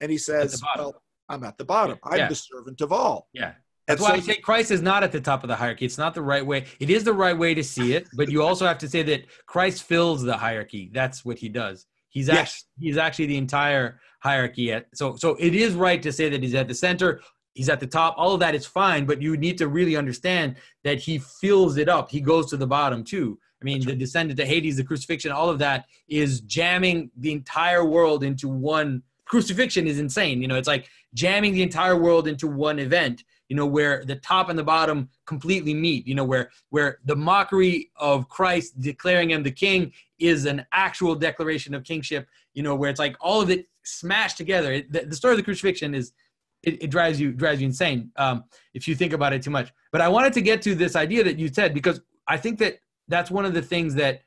and he says, well, I'm at the bottom. I'm the servant of all. Yeah. That's why I say Christ is not at the top of the hierarchy. It's not the right way. It is the right way to see it, but you also have to say that Christ fills the hierarchy. That's what he does. He's actually the entire hierarchy. So it is right to say that he's at the center, he's at the top. All of that is fine, but you need to really understand that he fills it up. He goes to the bottom too. I mean, the descent to Hades, the crucifixion, all of that is jamming the entire world into one. Crucifixion is insane. It's like jamming the entire world into one event, where the top and the bottom completely meet, where the mockery of Christ declaring him the king is an actual declaration of kingship, where it's like all of it smashed together. The story of the crucifixion is, it drives you insane if you think about it too much. But I wanted to get to this idea that you said, because I think that that's one of the things that,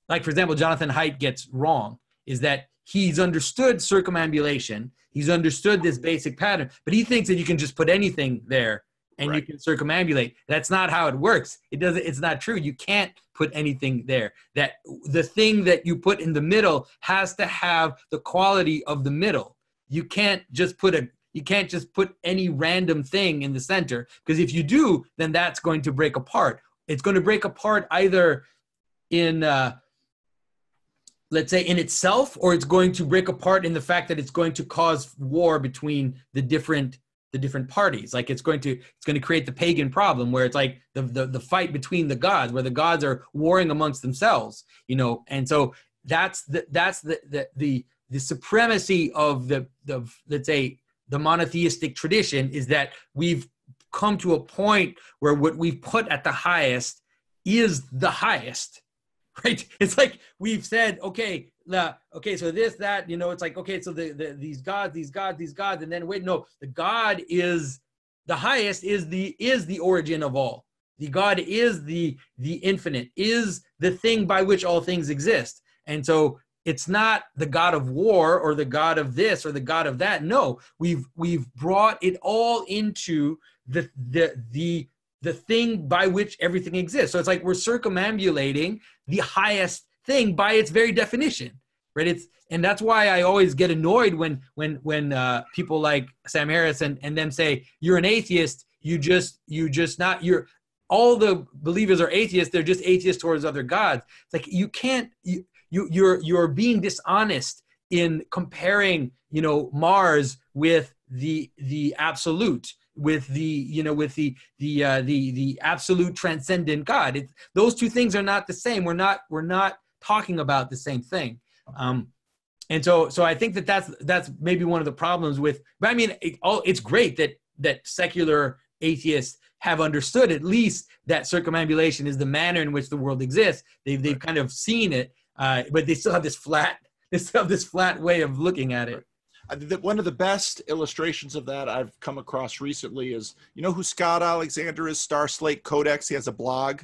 like, for example, Jonathan Haidt gets wrong, is that he's understood circumambulation. He's understood this basic pattern, but he thinks that you can just put anything there and you can circumambulate. That's not how it works. It's not true. You can't put anything there. That the thing that you put in the middle has to have the quality of the middle. You can't just put You can't just put any random thing in the center, because if you do, then that's going to break apart. It's going to break apart either in, let's say, in itself, or it's going to break apart in the fact that it's going to cause war between the different parties. Like it's going to create the pagan problem, where it's like the fight between the gods, where the gods are warring amongst themselves, you know. And so that's the supremacy of the let's say the monotheistic tradition, is that we've come to a point where what we've put at the highest is the highest, right? It's like we've said, okay, so this, that, you know, it's like, okay, so these gods, and then wait, no, the God is the highest, is the origin of all. The God is the infinite, is the thing by which all things exist. And so it's not the God of war or the God of this or the God of that. No, we've brought it all into the thing by which everything exists. So it's like we're circumambulating the highest thing by its very definition, right? And that's why I always get annoyed when people like Sam Harris and them say, you're an atheist. All the believers are atheists. They're just atheists towards other gods. It's like, you can't, you're being dishonest in comparing, you know, Mars with the absolute, with the absolute transcendent God. Those two things are not the same. We're not talking about the same thing. And so I think that's maybe one of the problems with. But I mean, it's great that secular atheists have understood at least that circumambulation is the manner in which the world exists. They've kind of seen it, but they still have this flat way of looking at it. One of the best illustrations of that I've come across recently is, you know who Scott Alexander is? Star Slate Codex. He has a blog.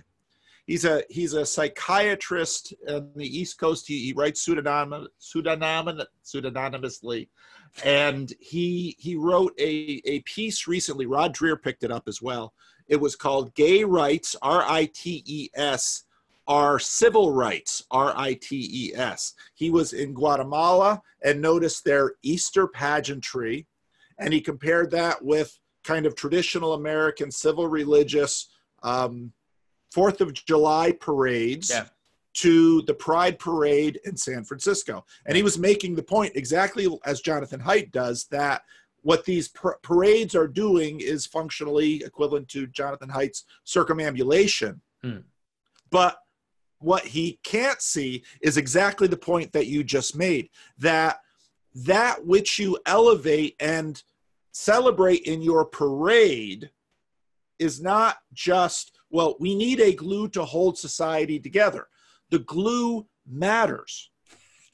He's a psychiatrist on the East Coast. He writes pseudonymously, and he wrote a piece recently. Rod Dreher picked it up as well. It was called "Gay Rights," RITES, are civil rights, RITES. He was in Guatemala and noticed their Easter pageantry, and he compared that with kind of traditional American civil religious 4th of July parades to the Pride Parade in San Francisco. And he was making the point, exactly as Jonathan Haidt does, that what these parades are doing is functionally equivalent to Jonathan Haidt's circumambulation. But what he can't see is exactly the point that you just made, that which you elevate and celebrate in your parade is not just, well, we need a glue to hold society together. The glue matters.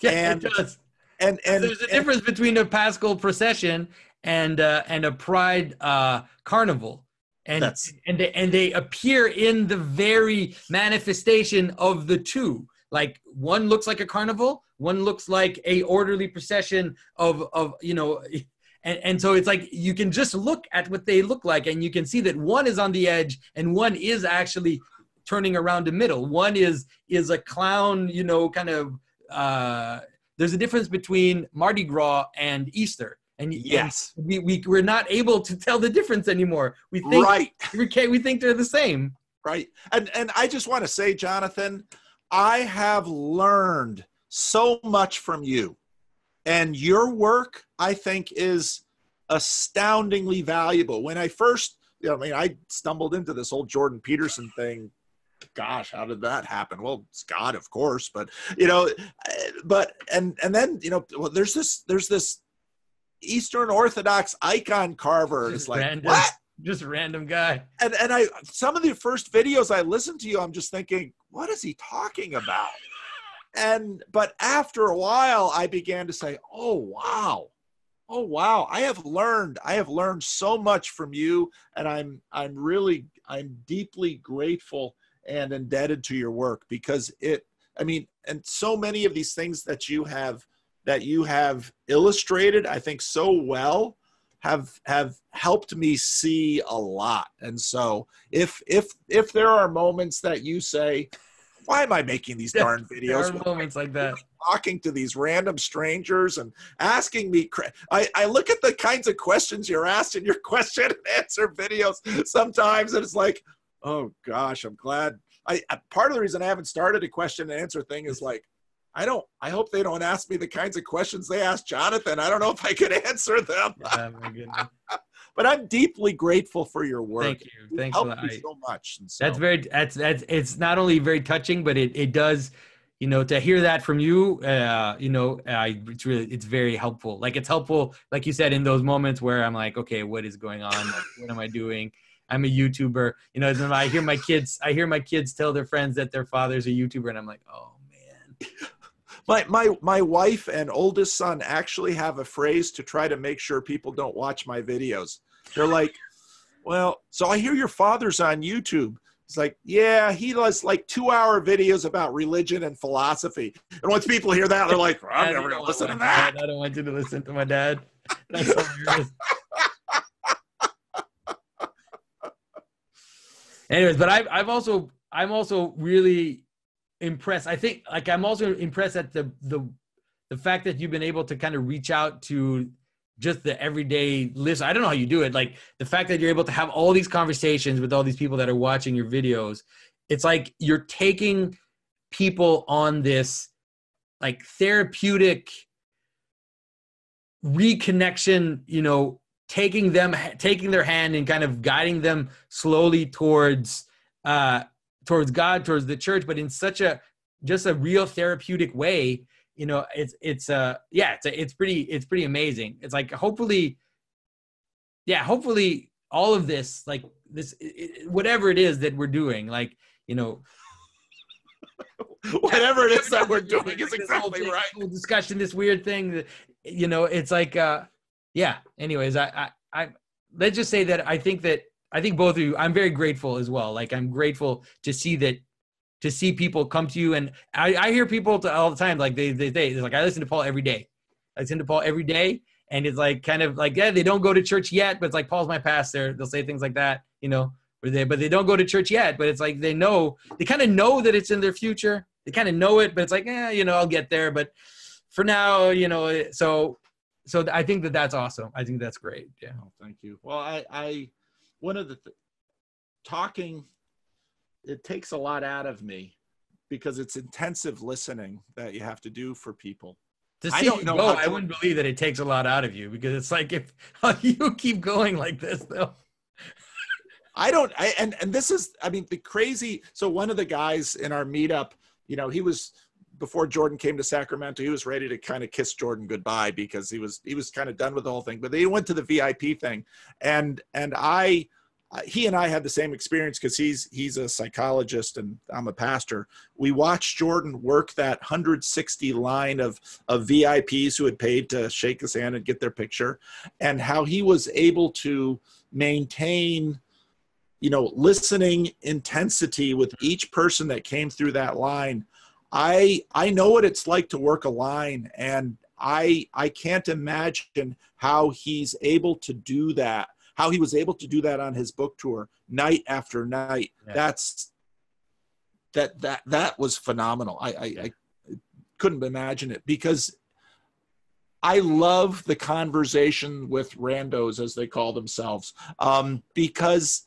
Yeah, it does. And there's a difference between a Paschal procession and a Pride carnival. And they appear in the very manifestation of the two. Like, one looks like a carnival, one looks like a orderly procession of you know, and so it's like you can just look at what they look like, and you can see that one is on the edge and one is actually turning around the middle. One is a clown, you know, kind of. There's a difference between Mardi Gras and Easter. And yes, and we're not able to tell the difference anymore. We think we think they're the same. Right. And I just want to say, Jonathan, I have learned so much from you, and your work, I think, is astoundingly valuable. When I first, I stumbled into this whole Jordan Peterson thing. Gosh, how did that happen? Well, it's God, of course, but and then, there's this Eastern Orthodox icon carver. It's like, random, what? Just random guy. And some of the first videos I listened to you, I'm just thinking, what is he talking about? But after a while, I began to say, oh wow, I have learned so much from you, and I'm deeply grateful and indebted to your work, because and so many of these things that you have illustrated, I think, so well, have helped me see a lot. And so if there are moments that you say, why am I making these darn videos? There are moments like that. talking to these random strangers and asking me. I look at the kinds of questions you're asked in your question and answer videos sometimes, and it's like, oh gosh, I'm glad. Part of the reason I haven't started a question and answer thing is like, I hope they don't ask me the kinds of questions they asked Jonathan. I don't know if I could answer them. Yeah, my goodness. But I'm deeply grateful for your work. Thank you. Thanks a a lot. me so much. And so, That's it's not only very touching, but it does, to hear that from you, it's very helpful. Like, it's helpful, like you said, in those moments where I'm like, okay, what is going on? Like, what am I doing? I'm a YouTuber. I hear my kids tell their friends that their father's a YouTuber, and I'm like, oh man. My wife and oldest son actually have a phrase to try to make sure people don't watch my videos. They're like, well, so I hear your father's on YouTube. It's like, yeah, he does like 2-hour videos about religion and philosophy. And once people hear that, they're like, I'm never going to listen to that. I don't want you to listen to my dad. That's hilarious. Anyways, but I'm also really impressed. I think, like, I'm also impressed at the fact that you've been able to kind of reach out to just the everyday listener. I don't know how you do it. Like, the fact that you're able to have all these conversations with all these people that are watching your videos, it's like you're taking people on this like therapeutic reconnection, taking their hand and kind of guiding them slowly towards God, towards the church, but in such a real therapeutic way. It's pretty amazing. It's like, hopefully all of this, like this, whatever it is that we're doing, like, whatever it is that we're doing is exactly right. Whole discussion, this weird thing that, it's like, anyways, I let's just say that I think both of you, I'm very grateful as well. Like, I'm grateful to see people come to you. And I hear people all the time, like they're like, I listen to Paul every day. And it's like, kind of like, yeah, they don't go to church yet, but it's like, Paul's my pastor. They'll say things like that, but they don't go to church yet, but it's like, they kind of know that it's in their future. They kind of know it, but it's like, I'll get there. But for now, so I think that's awesome. I think that's great. Yeah. Oh, thank you. Well, I one of the talking, it takes a lot out of me because it's intensive listening that you have to do for people. I wouldn't believe that it takes a lot out of you, because it's like, if you keep going like this, though. And this is, the crazy. So one of the guys in our meetup, he was, before Jordan came to Sacramento, he was ready to kind of kiss Jordan goodbye because he was kind of done with the whole thing. But they went to the VIP thing, and he and I had the same experience because he's a psychologist and I'm a pastor. We watched Jordan work that 160 line of VIPs who had paid to shake his hand and get their picture, and how he was able to maintain, listening intensity with each person that came through that line. I know what it's like to work a line, and I can't imagine how he's able to do that. How he was able to do that on his book tour night after night. Yeah. That was phenomenal. I couldn't imagine it, because I love the conversation with randos, as they call themselves, because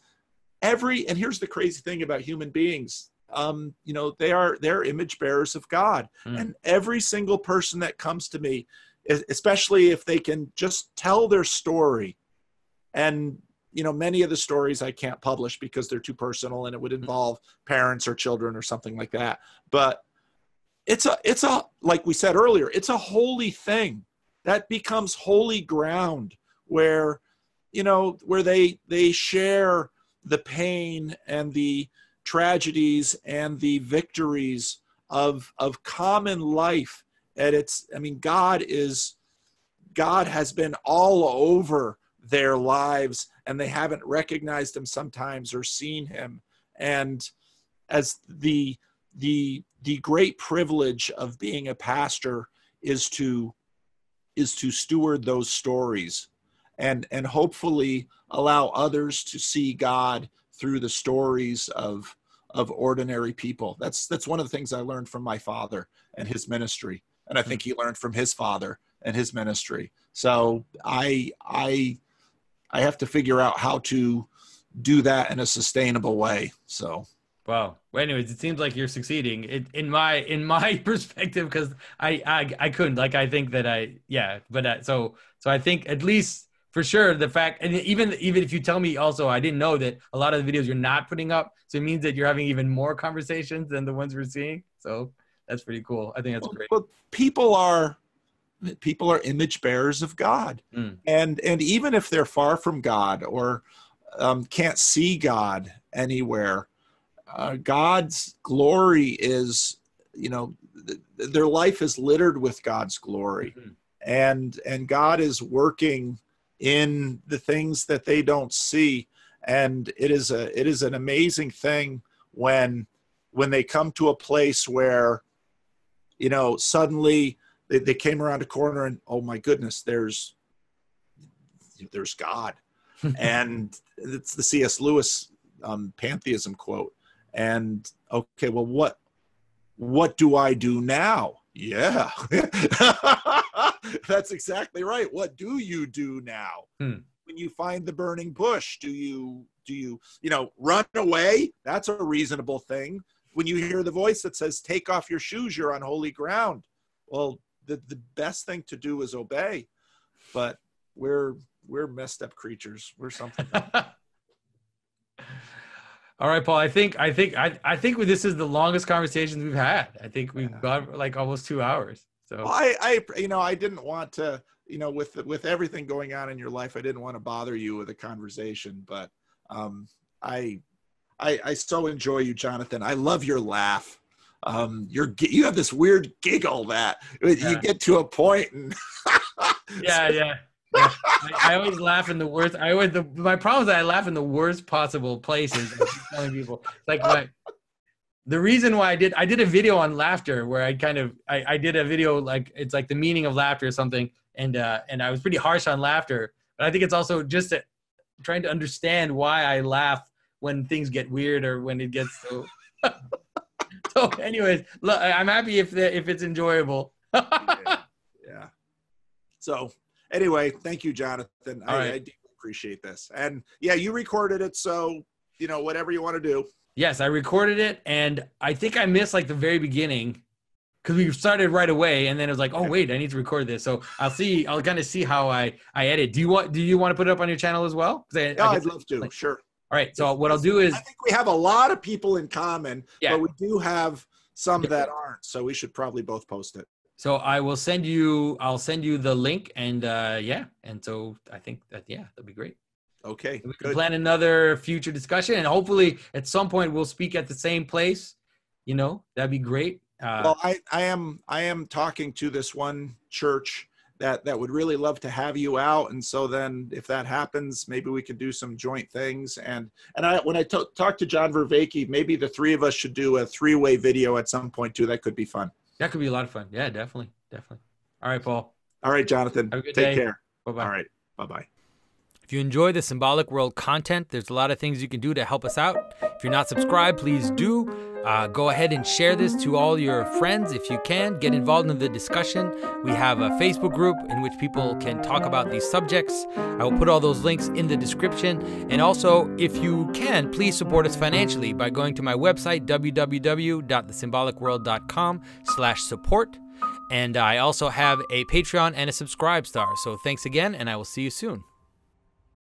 and here's the crazy thing about human beings. They're image bearers of God. And every single person that comes to me, especially if they can just tell their story, and many of the stories I can't publish because they're too personal and it would involve parents or children or something like that. But it's a like we said earlier, it's a holy thing that becomes holy ground where they share the pain and the tragedies and the victories of common life. And God has been all over their lives, and they haven't recognized him sometimes or seen him. And as the great privilege of being a pastor is to steward those stories and hopefully allow others to see God through the stories of ordinary people. That's one of the things I learned from my father and his ministry. and I think he learned from his father and his ministry. So I have to figure out how to do that in a sustainable way. So. Wow. Well, anyways, it seems like you're succeeding in my perspective, because I couldn't, like, I think that so I think at least for sure the fact, and even if you tell me also, I didn't know that a lot of the videos you're not putting up, so it means that you're having even more conversations than the ones we're seeing. So that's pretty cool. I think that's great. Well, people are image bearers of God, and even if they're far from God or can't see God anywhere, God's glory is, their life is littered with God's glory, and God is working in the things that they don't see, and it is an amazing thing when they come to a place where, suddenly they came around a corner and, oh my goodness, there's God. And it's the C.S. Lewis pantheism quote. And okay, well, what do I do now? Yeah, that's exactly right. What do you do now? When you find the burning bush, do you run away? That's a reasonable thing. When you hear the voice that says, take off your shoes, you're on holy ground. Well, the best thing to do is obey, but we're messed up creatures. We're something. All right, Paul. I think this is the longest conversation we've had. I think we've got like almost 2 hours. So well, I didn't want to, with everything going on in your life, I didn't want to bother you with a conversation, but I so enjoy you, Jonathan. I love your laugh. You have this weird giggle that you get to a point and yeah. I always laugh in the worst. My problem is that I laugh in the worst possible places. I keep telling people, like, the reason why I did a video on laughter where I did a video, like, it's like the meaning of laughter or something, and I was pretty harsh on laughter. But I think it's also just trying to understand why I laugh when things get weird or when it gets so. So, anyways, look, I'm happy if it's enjoyable. Yeah. So. Anyway, thank you, Jonathan. I deeply appreciate this. And yeah, you recorded it, so whatever you want to do. Yes, I recorded it, and I think I missed like the very beginning because we started right away, and then it was like, oh wait, I need to record this. So I'll kind of see how I edit. Do you want to put it up on your channel as well? I'd love to. Sure. All right. So what I'll do is, I think we have a lot of people in common, but we do have some that aren't. So we should probably both post it. So I'll send you the link, and and so I think that'd be great. Okay. We can plan another future discussion, and hopefully at some point we'll speak at the same place. That'd be great. Well, I am talking to this one church that would really love to have you out, and so then if that happens, maybe we could do some joint things. And when I talk to John Vervaeke, maybe the three of us should do a 3-way video at some point too. That could be fun. That could be a lot of fun. Yeah, definitely. All right, Paul. All right, Jonathan. Have a good day. Take care. Bye-bye. All right. Bye-bye. If you enjoy the Symbolic World content, there's a lot of things you can do to help us out. If you're not subscribed, please do. Go ahead and share this to all your friends if you can. Get involved in the discussion. We have a Facebook group in which people can talk about these subjects. I will put all those links in the description. And also, if you can, please support us financially by going to my website, www.thesymbolicworld.com/support. And I also have a Patreon and a Subscribe Star. So thanks again, and I will see you soon.